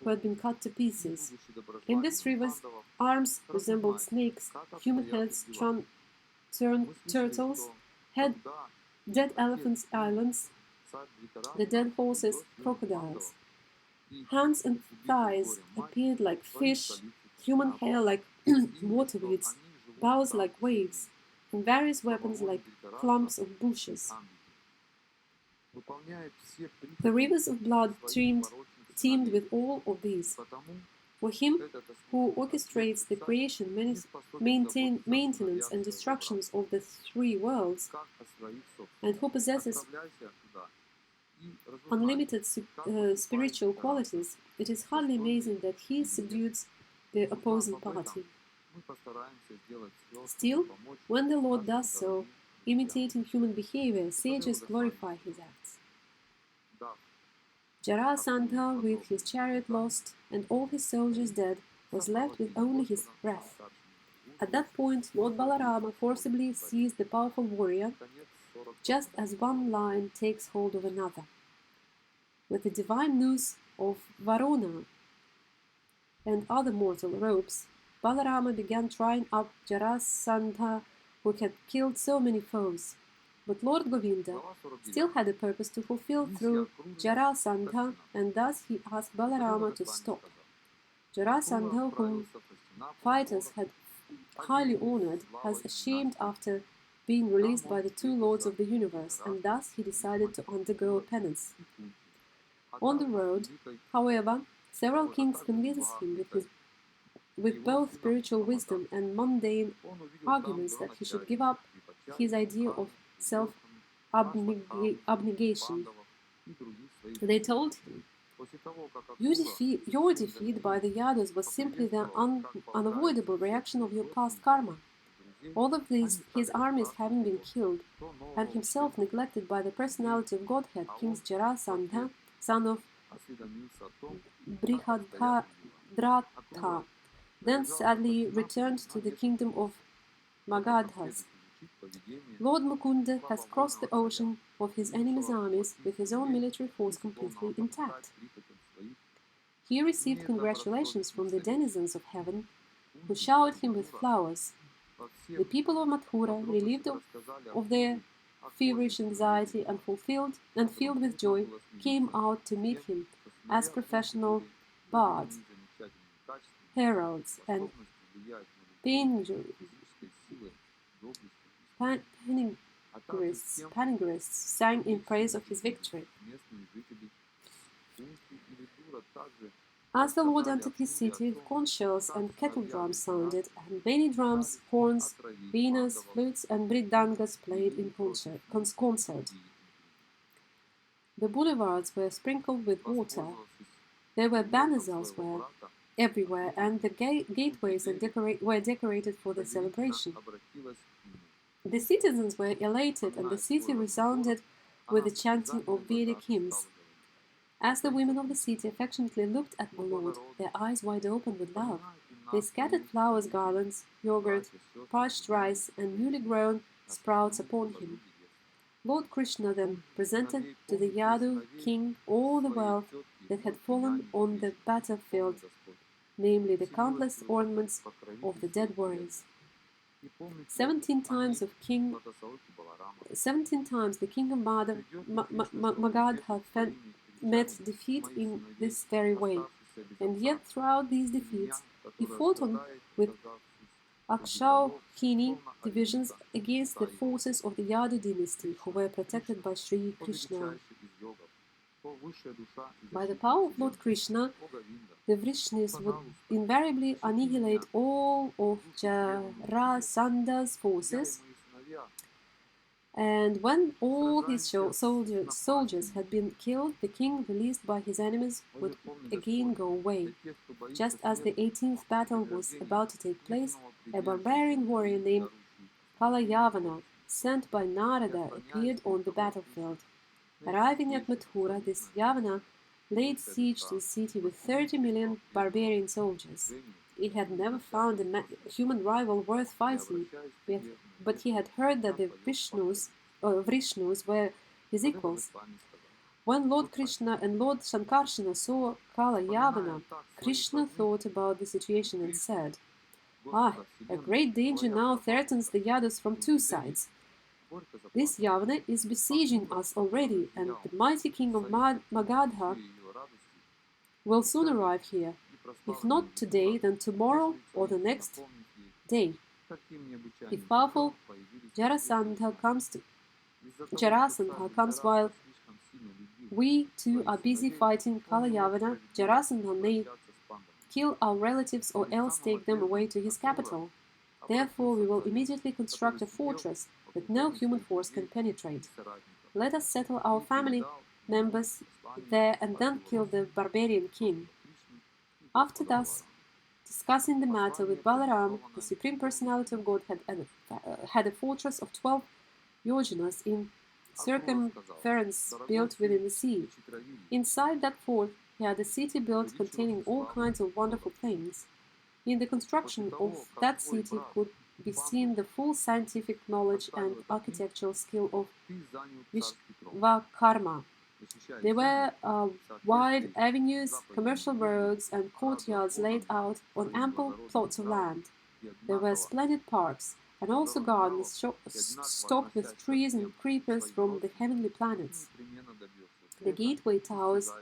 who had been cut to pieces. In these rivers, arms resembled snakes, human heads turned turtles, dead elephants, islands, the dead horses, crocodiles. Hands and thighs appeared like fish, human hair like waterweeds, bows like waves, and various weapons like clumps of bushes. The rivers of blood teemed with all of these. For him who orchestrates the creation, maintenance, and destructions of the three worlds, and who possesses unlimited spiritual qualities, it is hardly amazing that he subdues the opposing party. Still, when the Lord does so, imitating human behavior, sages glorify his acts. Jarasandha, with his chariot lost and all his soldiers dead, was left with only his breath. At that point, Lord Balarama forcibly seized the powerful warrior, just as one lion takes hold of another. With the divine noose of Varuna and other mortal ropes, Balarama began tying up Jarasandha, who had killed so many foes. But Lord Govinda still had a purpose to fulfill through Jarasandha, and thus he asked Balarama to stop. Jarasandha, whom fighters had highly honored, was ashamed after being released by the two lords of the universe, and thus he decided to undergo a penance. On the road, however, several kings convinced him with both spiritual wisdom and mundane arguments that he should give up his idea of self-abnegation. They told him, your defeat by the Yadus was simply the unavoidable reaction of your past karma. All of these, his armies having been killed, and himself neglected by the personality of Godhead, King Jarasandha, son of Brihadratha, then sadly returned to the kingdom of Magadhas. Lord Mukunda has crossed the ocean of his enemy's armies with his own military force completely intact. He received congratulations from the denizens of heaven, who showered him with flowers. The people of Mathura, relieved of their feverish anxiety and filled with joy, came out to meet him as professional bards, heralds, and panegyrists sang in praise of his victory. As the Lord entered his city, conch shells and kettle drums sounded, and many drums, horns, venas, flutes, and mridangas played in concert. The boulevards were sprinkled with water. There were banners elsewhere, everywhere, and the gateways were decorated for the celebration. The citizens were elated, and the city resounded with the chanting of Vedic hymns. As the women of the city affectionately looked at the Lord, their eyes wide open with love, they scattered flowers, garlands, yogurt, parched rice, and newly grown sprouts upon him. Lord Krishna then presented to the Yadu king all the wealth that had fallen on the battlefield, namely the countless ornaments of the dead warriors. 17 times the king of Magadha met defeat in this very way, and yet throughout these defeats he fought on with Akshauhini divisions against the forces of the Yadu dynasty, who were protected by Sri Krishna. By the power of Lord Krishna, the Vrishnis would invariably annihilate all of Jarasandha's forces, and when all his soldiers had been killed, the king, released by his enemies, would again go away. Just as the 18th battle was about to take place, a barbarian warrior named Kalayavana, sent by Narada, appeared on the battlefield. Arriving at Mathura, this Yavana laid siege to the city with 30 million barbarian soldiers. He had never found a human rival worth fighting, but he had heard that the Vishnus were his equals. When Lord Krishna and Lord Sankarsana saw Kala Yavana, Krishna thought about the situation and said, "Ah, a great danger now threatens the Yadus from two sides. This Yavana is besieging us already, and the mighty king of Magadha will soon arrive here. If not today, then tomorrow or the next day. If powerful Jarasandha comes while we two are busy fighting Kalayavana, Jarasandha may kill our relatives or else take them away to his capital. Therefore, we will immediately construct a fortress that no human force can penetrate. Let us settle our family members there and then kill the barbarian king." After thus discussing the matter with Balaram, the Supreme Personality of God had a fortress of 12 yojanas in circumference built within the sea. Inside that fort, he had a city built containing all kinds of wonderful things. In the construction of that city could be seen the full scientific knowledge and architectural skill of Vishvakarma. There were wide avenues, commercial roads, and courtyards laid out on ample plots of land. There were splendid parks, and also gardens stocked with trees and creepers from the heavenly planets. The gateway towers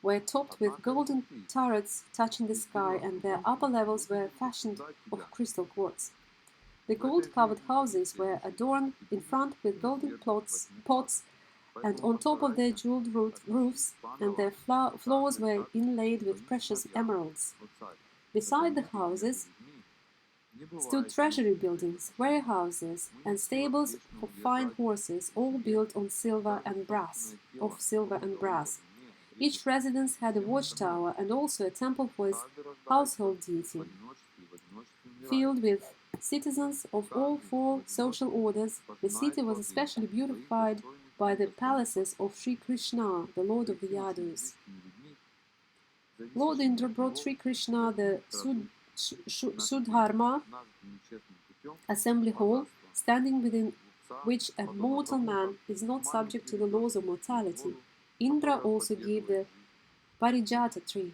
were topped with golden turrets touching the sky, and their upper levels were fashioned of crystal quartz. The gold-covered houses were adorned in front with golden pots, and on top of their jeweled roofs, and their floors were inlaid with precious emeralds. Beside the houses stood treasury buildings, warehouses, and stables for fine horses, all built on silver and brass. Each residence had a watchtower and also a temple for its household deity. Filled with citizens of all four social orders, the city was especially beautified by the palaces of Sri Krishna, the Lord of the Yadus. Lord Indra brought Sri Krishna the Sudharma assembly hall, standing within which a mortal man is not subject to the laws of mortality. Indra also gave the Parijata tree.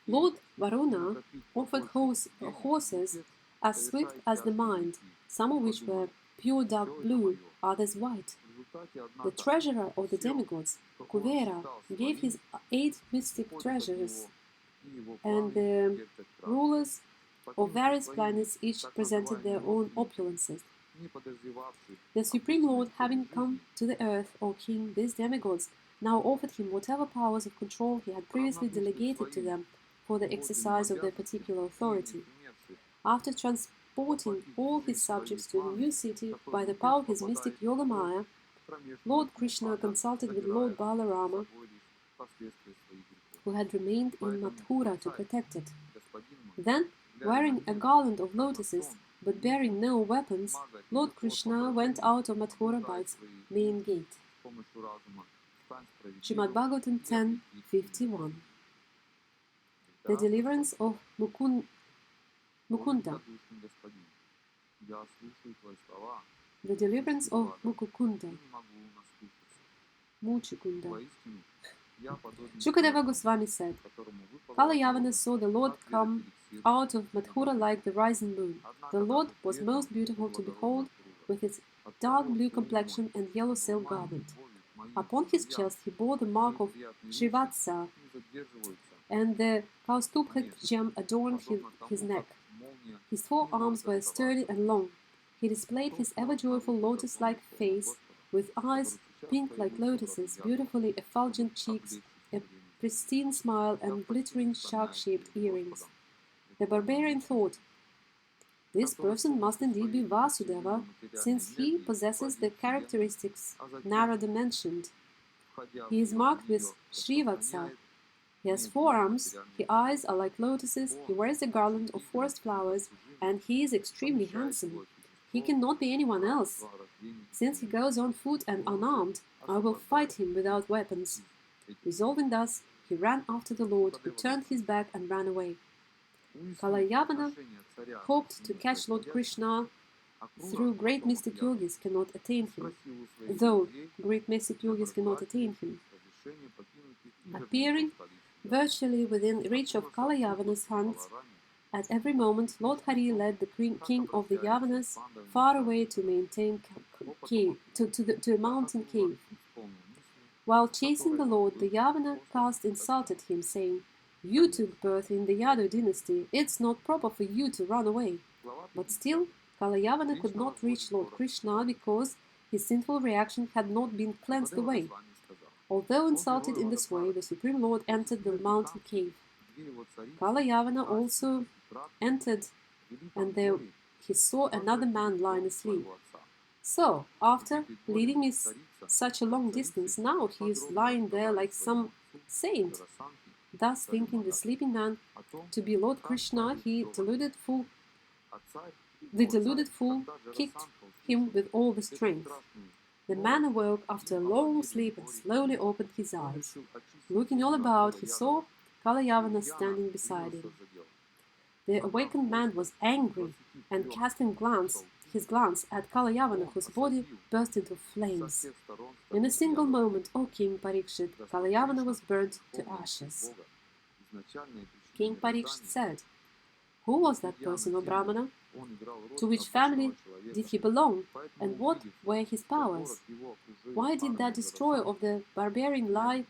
Lord Varuna offered horses as swift as the mind, some of which were pure dark blue, others white. The treasurer of the demigods, Kuvera, gave his 8 mystic treasures, and the rulers of various planets each presented their own opulences. The Supreme Lord, having come to the earth, O King, these demigods now offered him whatever powers of control he had previously delegated to them for the exercise of their particular authority. After transporting all his subjects to the new city by the power of his mystic Yogamaya, Lord Krishna consulted with Lord Balarama, who had remained in Mathura to protect it. Then, wearing a garland of lotuses, but bearing no weapons, Lord Krishna went out of Mathura by its main gate. Srimad Bhagavatam 10:51. The deliverance of Mukunda. The deliverance of Mukunda. Muchukunda. Shukadeva Goswami said, Kalayavana saw the Lord come out of Mathura like the rising moon. The Lord was most beautiful to behold, with his dark blue complexion and yellow silk garment. Upon his chest he bore the mark of Srivatsa, and the Kaustubha gem adorned his neck. His forearms were sturdy and long. He displayed his ever-joyful lotus-like face, with eyes pink like lotuses, beautifully effulgent cheeks, a pristine smile, and glittering shark-shaped earrings. The barbarian thought, this person must indeed be Vasudeva, since he possesses the characteristics Narada mentioned. He is marked with Srivatsa. He has forearms, his eyes are like lotuses, he wears a garland of forest flowers, and he is extremely handsome. He cannot be anyone else. Since he goes on foot and unarmed, I will fight him without weapons. Resolving thus, he ran after the Lord, who turned his back and ran away. Kalayavana hoped to catch Lord Krishna through great mystic yogis cannot attain him, though great mystic yogis cannot attain him. Appearing virtually within reach of Kalayavana's hands, at every moment Lord Hari led the king of the Yavanas far away to a mountain cave. While chasing the Lord, the Yavana caste insulted him, saying, You took birth in the Yadu dynasty, it's not proper for you to run away. But still, Kalayavana could not reach Lord Krishna because his sinful reaction had not been cleansed away. Although insulted in this way, the Supreme Lord entered the mountain cave. Kalayavana also entered, and there he saw another man lying asleep. So, after leading me such a long distance, now he is lying there like some saint. Thus, thinking the sleeping man to be Lord Krishna, the deluded fool kicked him with all the strength. The man awoke after a long sleep and slowly opened his eyes. Looking all about, he saw Kalayavana standing beside him. The awakened man was angry, and casting his glance at Kalayavana, whose body burst into flames. In a single moment, O King Parikshit, Kalayavana was burnt to ashes. King Parikshit said, Who was that person, O Brahmana? To which family did he belong, and what were his powers? Why did that destroyer of the barbarian lie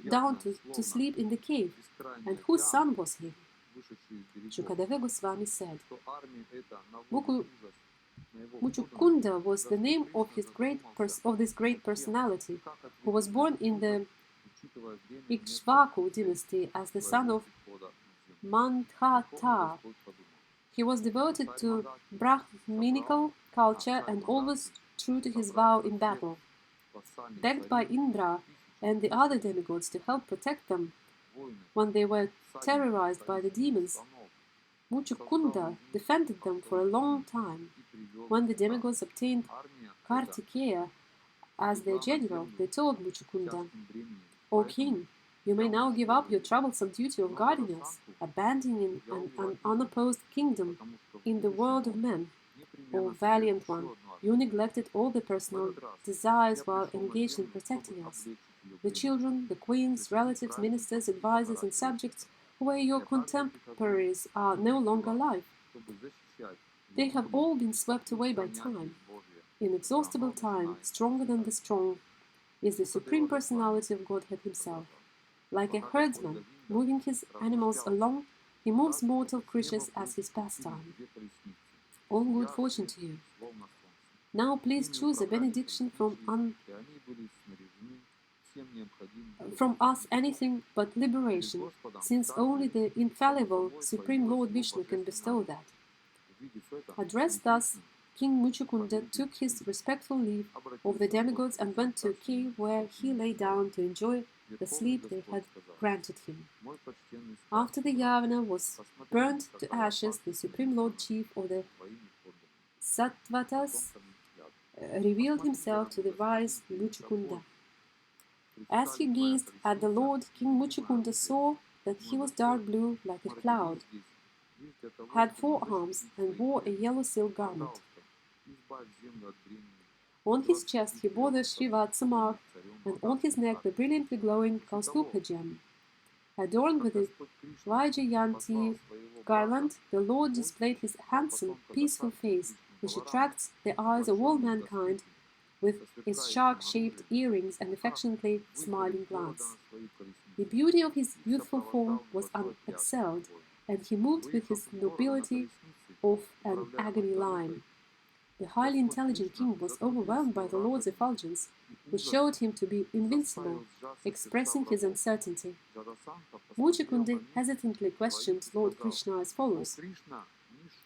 down to sleep in the cave? And whose son was he? Shukadeva Goswami said, Muchukunda was the name of this great personality, who was born in the Ikshvaku dynasty as the son of Mandhata. He was devoted to Brahminical culture and always true to his vow in battle. Begged by Indra and the other demigods to help protect them when they were terrorized by the demons, Muchukunda defended them for a long time. When the demigods obtained Kartikeya as their general, they told Muchukunda, O king, you may now give up your troublesome duty of guarding us, abandoning an unopposed kingdom in the world of men. O valiant one, you neglected all the personal desires while engaged in protecting us. The children, the queens, relatives, ministers, advisors, and subjects who were your contemporaries are no longer alive. They have all been swept away by time. Inexhaustible time, stronger than the strong, is the Supreme Personality of Godhead Himself. Like a herdsman moving his animals along, he moves mortal creatures as his pastime. All good fortune to you. Now please choose a benediction from us anything but liberation, since only the infallible Supreme Lord Vishnu can bestow that. Addressed thus, King Muchukunda took his respectful leave of the demigods and went to a cave where he lay down to enjoy the sleep they had granted him. After the Yavana was burned to ashes, the Supreme Lord Chief of the Sattvatas revealed himself to the wise Muchukunda. As he gazed at the Lord, King Muchukunda saw that he was dark blue like a cloud, had 4 arms, and wore a yellow silk garment. On his chest he bore the Srivatsa mark, and on his neck the brilliantly glowing Kaustubha gem. Adorned with a Vaijayanti garland, the Lord displayed his handsome, peaceful face, which attracts the eyes of all mankind with its shark-shaped earrings and affectionately smiling glance. The beauty of his youthful form was unexcelled, and he moved with his nobility of an agony lion. The highly intelligent king was overwhelmed by the Lord's effulgence, which showed him to be invincible, expressing his uncertainty. Muchukunda hesitantly questioned Lord Krishna as follows.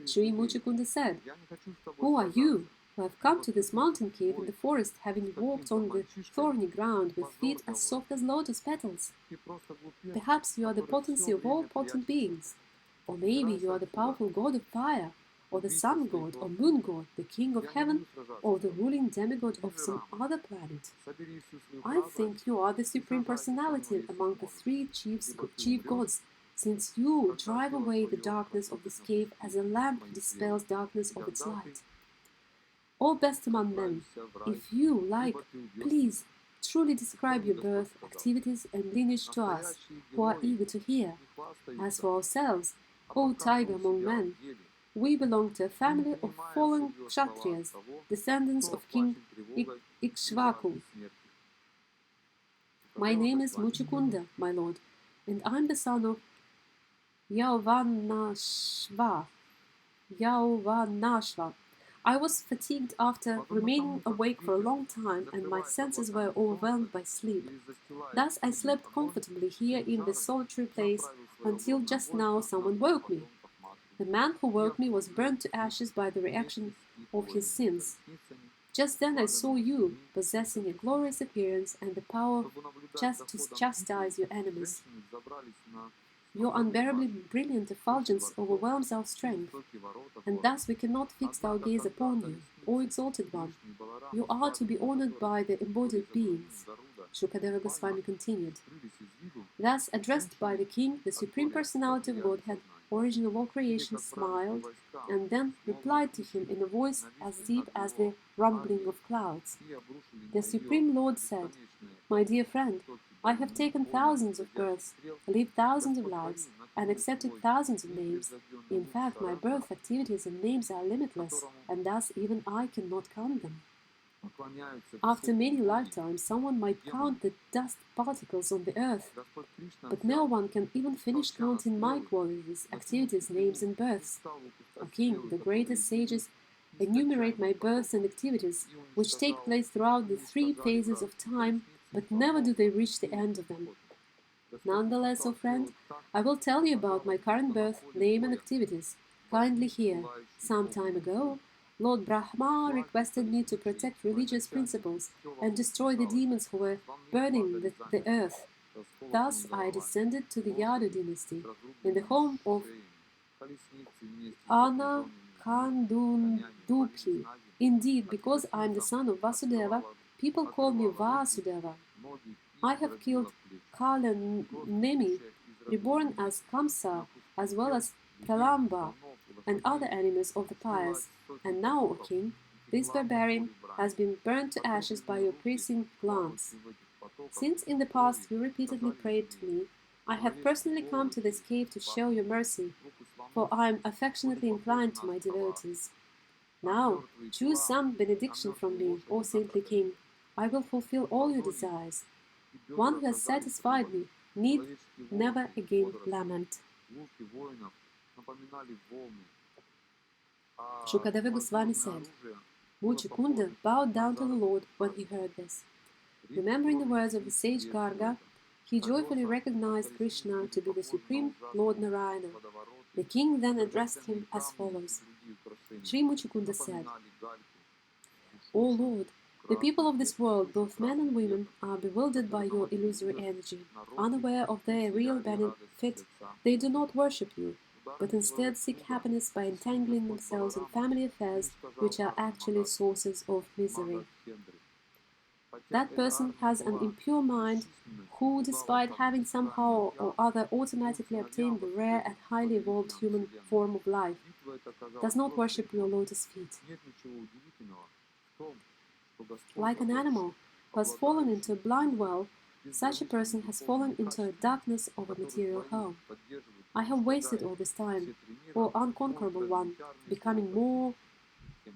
Sri Muchukunda said, "Who are you, who have come to this mountain cave in the forest, having walked on the thorny ground with feet as soft as lotus petals? Perhaps you are the potency of all potent beings, or maybe you are the powerful god of fire, or the sun god or moon god, the king of heaven, or the ruling demigod of some other planet. I think you are the supreme personality among the 3 chief gods, since you drive away the darkness of this cave as a lamp dispels darkness of its light. O best among men, if you like, please truly describe your birth, activities, and lineage to us, who are eager to hear. As for ourselves, O tiger among men, we belong to a family of fallen Kshatriyas, descendants of King Ikshvaku. My name is Muchukunda, my lord, and I'm the son of Yauvanashva. I was fatigued after remaining awake for a long time, and my senses were overwhelmed by sleep. Thus I slept comfortably here in this solitary place until just now someone woke me. The man who woke me was burned to ashes by the reaction of his sins. Just then I saw you, possessing a glorious appearance and the power to chastise your enemies. Your unbearably brilliant effulgence overwhelms our strength, and thus we cannot fix our gaze upon you, O Exalted One. You are to be honored by the embodied beings. Shukadeva Goswami continued. Thus, addressed by the king, the Supreme Personality of Godhead, origin of all creation, smiled, and then replied to him in a voice as deep as the rumbling of clouds. The Supreme Lord said, "My dear friend, I have taken thousands of births, lived thousands of lives, and accepted thousands of names. In fact, my birth, activities, and names are limitless, and thus even I cannot count them. After many lifetimes, someone might count the dust particles on the earth, but no one can even finish counting my qualities, activities, names, and births. O King, the greatest sages enumerate my births and activities, which take place throughout the 3 phases of time, but never do they reach the end of them. Nonetheless, O friend, I will tell you about my current birth, name, and activities. Kindly hear. Some time ago, Lord Brahma requested me to protect religious principles and destroy the demons who were burning the earth. Thus, I descended to the Yadu dynasty, in the home of Anakandunduphi. Indeed, because I am the son of Vasudeva, people call me Vasudeva. I have killed Kalanemi, reborn as Kamsa, as well as Pralamba, and other enemies of the pious. And now, O King, this barbarian has been burned to ashes by your piercing glance. Since in the past you repeatedly prayed to me, I have personally come to this cave to show you mercy, for I am affectionately inclined to my devotees. Now, choose some benediction from me, O saintly King. I will fulfill all your desires. One who has satisfied me need never again lament. Shukadeva Goswami said, Muchukunda bowed down to the Lord when he heard this. Remembering the words of the sage Garga, he joyfully recognized Krishna to be the Supreme Lord Narayana. The king then addressed him as follows. Sri Muchukunda said, O Lord, the people of this world, both men and women, are bewildered by your illusory energy. Unaware of their real benefit, they do not worship you, but instead seek happiness by entangling themselves in family affairs, which are actually sources of misery. That person has an impure mind who, despite having somehow or other automatically obtained the rare and highly evolved human form of life, does not worship your lotus feet. Like an animal who has fallen into a blind well, such a person has fallen into a darkness of a material home. I have wasted all this time, O unconquerable one, becoming more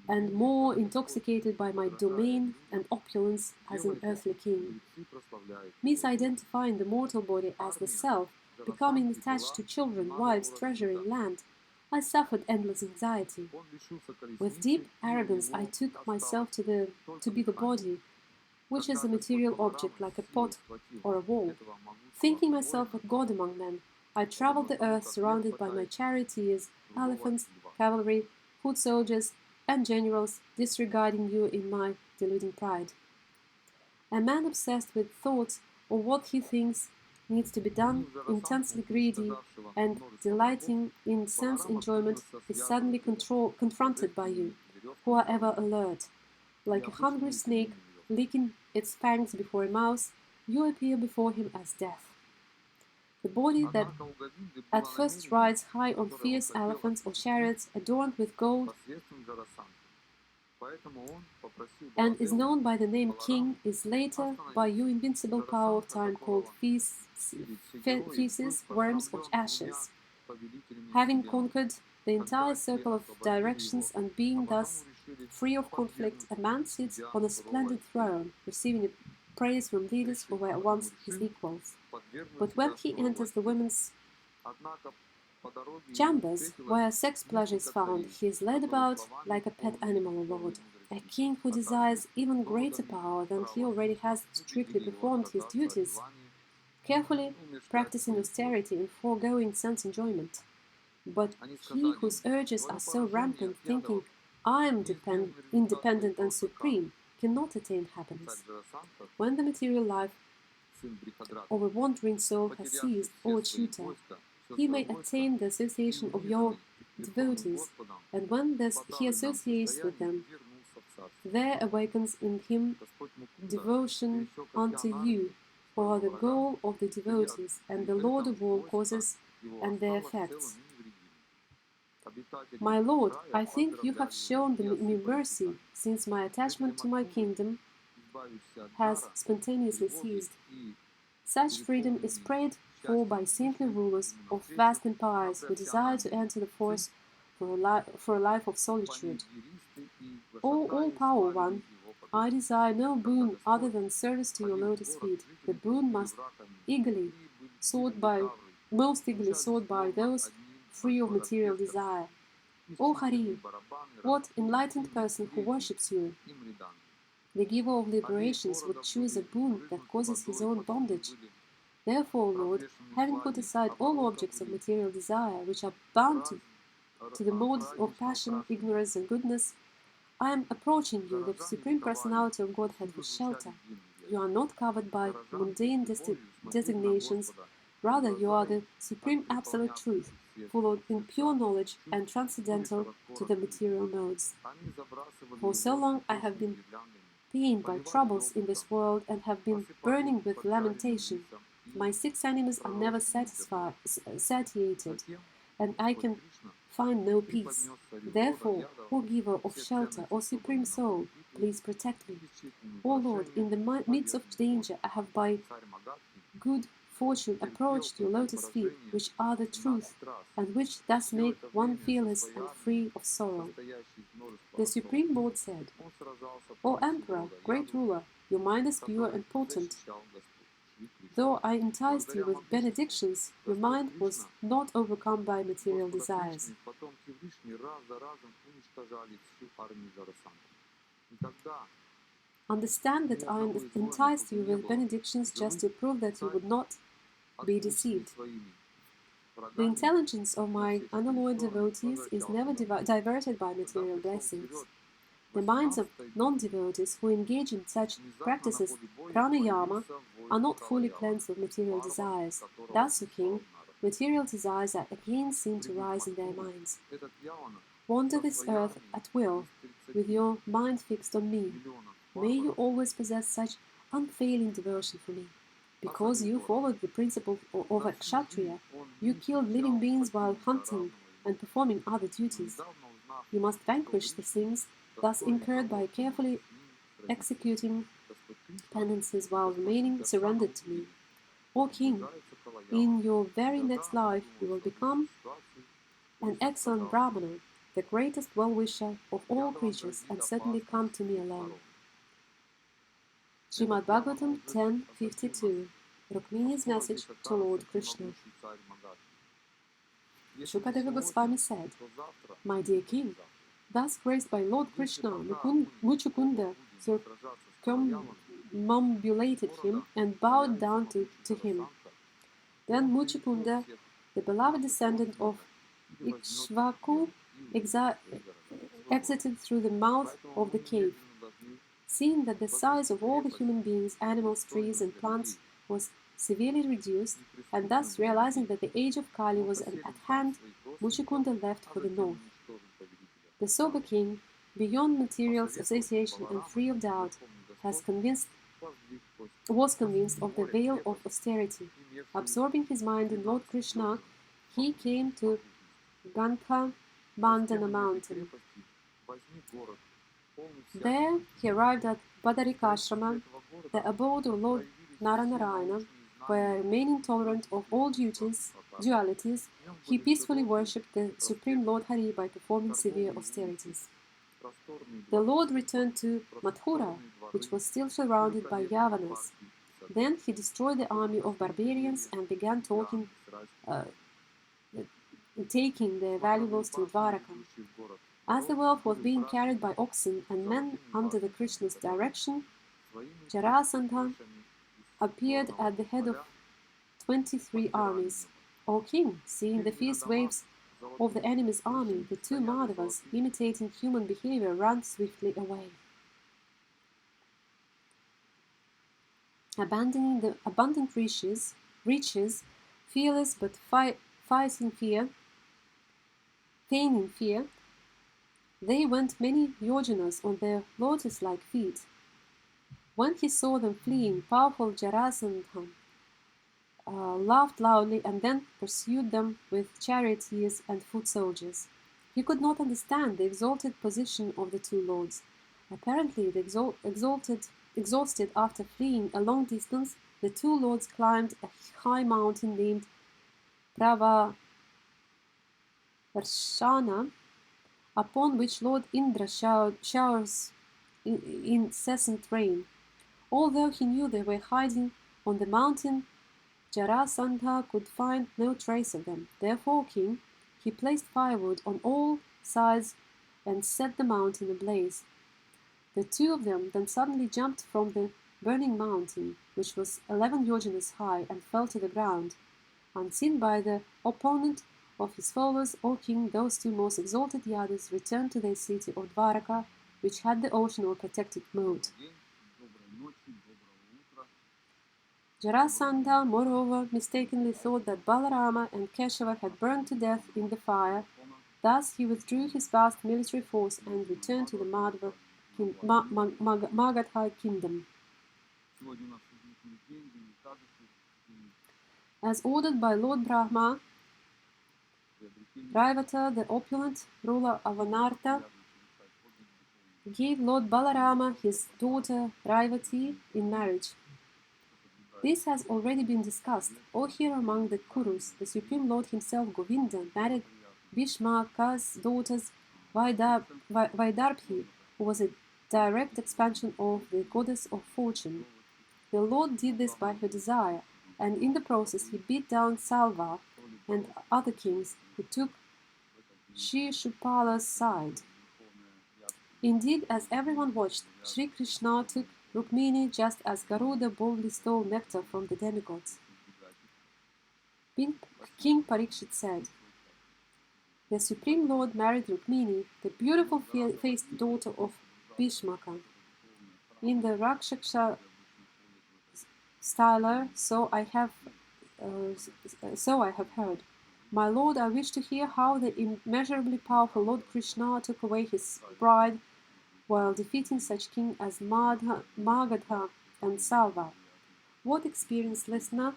and more intoxicated by my domain and opulence as an earthly king. Misidentifying the mortal body as the self, becoming attached to children, wives, treasure, and land, I suffered endless anxiety. With deep arrogance I took myself to be the body, which is a material object like a pot or a wall. Thinking myself a god among men, I traveled the earth surrounded by my charioteers, elephants, cavalry, foot soldiers, and generals, disregarding you in my deluding pride. A man obsessed with thoughts or what he thinks needs to be done, intensely greedy, and delighting in sense enjoyment, is suddenly confronted by you, who are ever alert. Like a hungry snake licking its fangs before a mouse, you appear before him as death. The body that at first rides high on fierce elephants or chariots adorned with gold and is known by the name King, is later, by your invincible power of time, called feces, worms, or ashes. Having conquered the entire circle of directions and being thus free of conflict, a man sits on a splendid throne, receiving praise from leaders who were once his equals. But when he enters the women's chambers, where sex pleasure is found, he is led about like a pet animal, O Lord. A king who desires even greater power than he already has strictly performed his duties, carefully practicing austerity and foregoing sense enjoyment. But he whose urges are so rampant, thinking, I am independent and supreme, cannot attain happiness. When the material life of a wandering soul has ceased, O tutor, he may attain the association of your devotees, and when he associates with them, there awakens in him devotion unto you, who are the goal of the devotees, and the Lord of all causes and their effects. My Lord, I think you have shown me mercy, since my attachment to my kingdom has spontaneously ceased. Such freedom is prayed for by saintly rulers of vast empires who desire to enter the forest for a life of solitude. O all-powerful one, I desire no boon other than service to your lotus feet. The boon most eagerly sought by those free of material desire. O Hari, what enlightened person who worships you? The giver of liberations would choose a boon that causes his own bondage. Therefore, Lord, having put aside all objects of material desire, which are bound to the modes of passion, ignorance, and goodness, I am approaching you, the Supreme Personality of Godhead, with shelter. You are not covered by mundane designations, rather you are the Supreme Absolute Truth, full of pure knowledge and transcendental to the material modes. For so long I have been pained by troubles in this world and have been burning with lamentation. My 6 enemies are never satiated, and I can find no peace. Therefore, O Giver of shelter, O Supreme Soul, please protect me. O Lord, in the midst of danger, I have by good fortune approached your lotus feet, which are the truth, and which thus make one fearless and free of sorrow. The Supreme Lord said, O Emperor, great ruler, your mind is pure and potent. Though I enticed you with benedictions, your mind was not overcome by material desires. Understand that I enticed you with benedictions just to prove that you would not be deceived. The intelligence of my unalloyed devotees is never diverted by material blessings. The minds of non-devotees who engage in such practices, pranayama, are not fully cleansed of material desires. Thus, O king, material desires are again seen to rise in their minds. Wander this earth at will, with your mind fixed on me. May you always possess such unfailing devotion for me. Because you followed the principle of a kshatriya, you killed living beings while hunting and performing other duties. You must vanquish the sins thus incurred by carefully executing penances while remaining surrendered to me. O king, in your very next life you will become an excellent Brahmana, the greatest well-wisher of all creatures, and certainly come to me alone. Srimad Bhagavatam 10:52. Rukmini's message to Lord Krishna. Shukadeva Goswami said, My dear king, thus graced by Lord Krishna, Muchukunda circumambulated him and bowed down to him. Then Muchukunda, the beloved descendant of Ikshvaku, exited through the mouth of the cave. Seeing that the size of all the human beings, animals, trees, and plants was severely reduced, and thus realizing that the age of Kali was at hand, Muchukunda left for the north. The sober king, beyond material association and free of doubt, was convinced of the veil of austerity. Absorbing his mind in Lord Krishna, he came to Gantha Bandhana mountain. There he arrived at Badarikashrama, the abode of Lord Naranarayana, where, remaining tolerant of all dualities, he peacefully worshipped the Supreme Lord Hari by performing severe austerities. The Lord returned to Mathura, which was still surrounded by Yavanas. Then he destroyed the army of barbarians and began taking their valuables to Dwaraka. As the wealth was being carried by oxen and men under the Krishna's direction, Jarasandha appeared at the head of 23 armies. O king, seeing the fierce waves of the enemy's army, the two Madhavas, imitating human behavior, ran swiftly away. Abandoning the abundant riches, fearless but feigning fear, they went many yojanas on their lotus-like feet. When he saw them fleeing, powerful Jarasandha laughed loudly and then pursued them with charioteers and foot soldiers. He could not understand the exalted position of the two lords. Apparently, exhausted after fleeing a long distance, the two lords climbed a high mountain named Pravarsana, upon which Lord Indra showers incessant rain. Although he knew they were hiding on the mountain, Jarasandha could find no trace of them. Therefore, king, he placed firewood on all sides and set the mountain ablaze. The two of them then suddenly jumped from the burning mountain, which was 11 yojanas high, and fell to the ground. Unseen by the opponent of his followers, O king, those two most exalted Yadus returned to their city of Dwaraka, which had the ocean or protected moat. Jarasandha, moreover, mistakenly thought that Balarama and Keshava had burned to death in the fire. Thus he withdrew his vast military force and returned to the Magadha kingdom. As ordered by Lord Brahma, Raivata, the opulent ruler of Anartha, gave Lord Balarama his daughter Raivati in marriage. This has already been discussed. O here among the Kurus, the Supreme Lord himself, Govinda, married Bhishmaka's daughters Vaidarbhi, who was a direct expansion of the goddess of fortune. The Lord did this by her desire, and in the process he beat down Salva and other kings who took Shishupala's side. Indeed, as everyone watched, Sri Krishna took Rukmini just as Garuda boldly stole nectar from the demigods. King Parikshit said, The Supreme Lord married Rukmini, the beautiful faced daughter of Bhishmaka. In the Rakshasa style, so I have heard. My lord, I wish to hear how the immeasurably powerful Lord Krishna took away his bride while defeating such king as Magadha and Salva. What experienced listener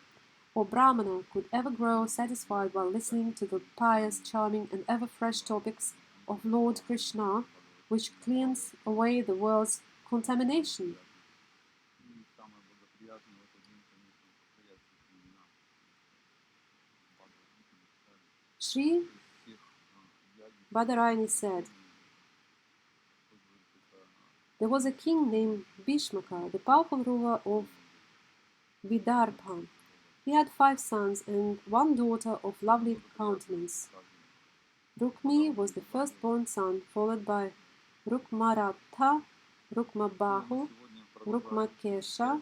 or Brahmana could ever grow satisfied while listening to the pious, charming, and ever fresh topics of Lord Krishna, which cleanse away the world's contamination? Sri Badarani said, there was a king named Bhishmaka, the powerful ruler of Vidarbha. He had 5 sons and 1 daughter of lovely countenance. Rukmi was the firstborn son, followed by Rukmaratha, Rukmabahu, Rukmakesha,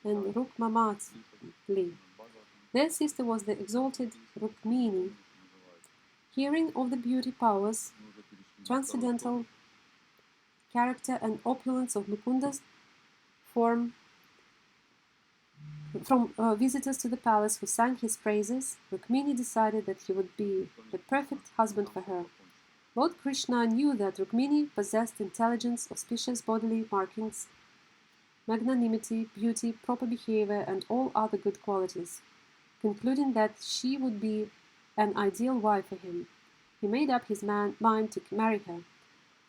and Rukmamatli. Their sister was the exalted Rukmini. Hearing of the beauty, powers, transcendental character, and opulence of Mukunda's form, from visitors to the palace who sang his praises, Rukmini decided that he would be the perfect husband for her. Lord Krishna knew that Rukmini possessed intelligence, auspicious bodily markings, magnanimity, beauty, proper behavior, and all other good qualities. Concluding that she would be an ideal wife for him, he made up his mind to marry her.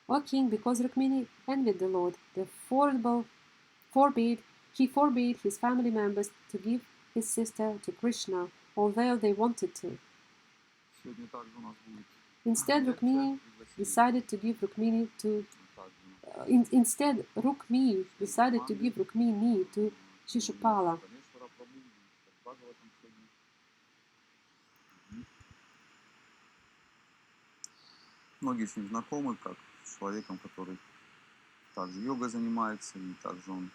O king, because Rukmini envied the Lord, he forbade his family members to give his sister to Krishna, although they wanted to. Instead, Rukmi decided to give Rukmini to Shishupala. Многие с ним знакомы, как с человеком, который также йогой занимается, и также он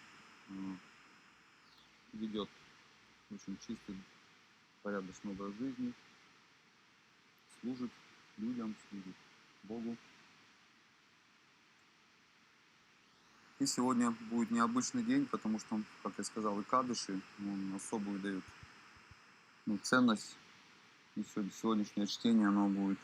ведет очень чистый, порядочный образ жизни, служит людям, служит Богу. И сегодня будет необычный день, потому что, как я сказал, и Кадыши, он особую дает ценность. И сегодняшнее чтение, оно будет,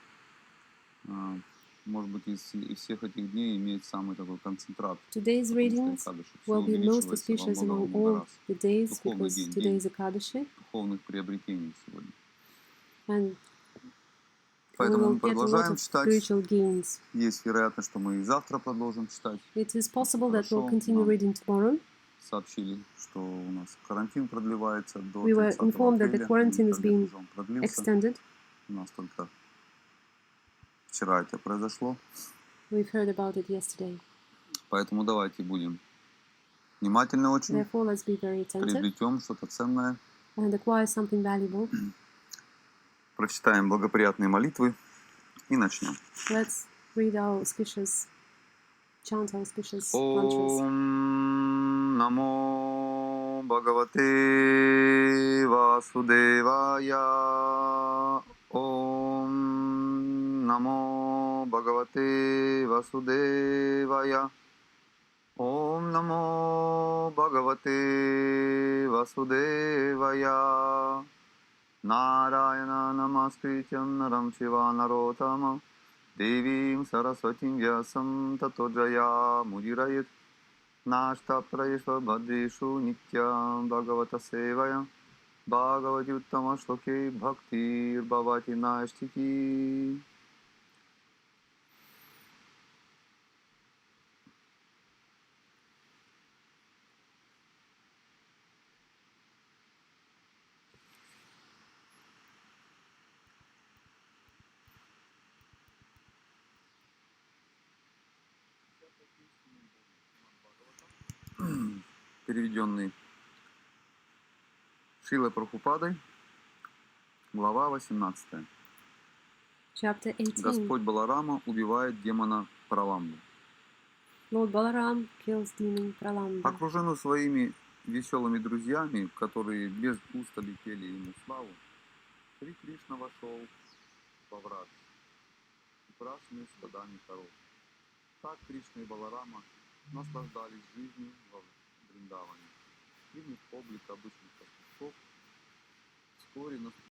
может быть, из всех этих дней иметь самый такой концентрат. Today's readings will be most auspicious among all the days, because today is Ekadashi. Духовных приобретений сегодня. And Поэтому мы продолжаем читать. Gains. Есть вероятность, что мы и завтра продолжим читать. It is possible that we'll continue reading tomorrow. Сообщили, что у нас карантин продлевается до 30 We were informed that the quarantine is being продлился. extended. У нас только вчера это произошло. We've heard about it yesterday. Поэтому давайте будем внимательны очень. Therefore, let's be very attentive. Приобретем что-то ценное. And acquire something valuable. Прочитаем благоприятные молитвы и начнем. Let's read our auspicious, chant our auspicious mantras. Om Namo Bhagavate Vasudevaya. Om Namo Bhagavate Vasudevaya. Om Namo Bhagavate Vasudevaya. Narayana Namaskrityam Naram Shiva Narottama Devim Saraswatim Vyasam Tato Jaya Mudirayet Nashta Prayeshva Bhadreshu Nityam Bhagavata Sevaya Bhagavati Uttama Shloke Bhaktir Bhavati Nashtiki. Переведенный Шрилой Прабхупадой, глава 18. Chapter 18. Господь Баларама убивает демона Праламбу. Lord Balaram kills demon Pralamba. Окруженный своими веселыми друзьями, которые без устали пели ему славу, Шри Кришна вошел во врат, украшенный стадами коров. Так Кришна и Баларама наслаждались жизнью во Вриндаване. Видных облик обычных пастухов, вскоре наступил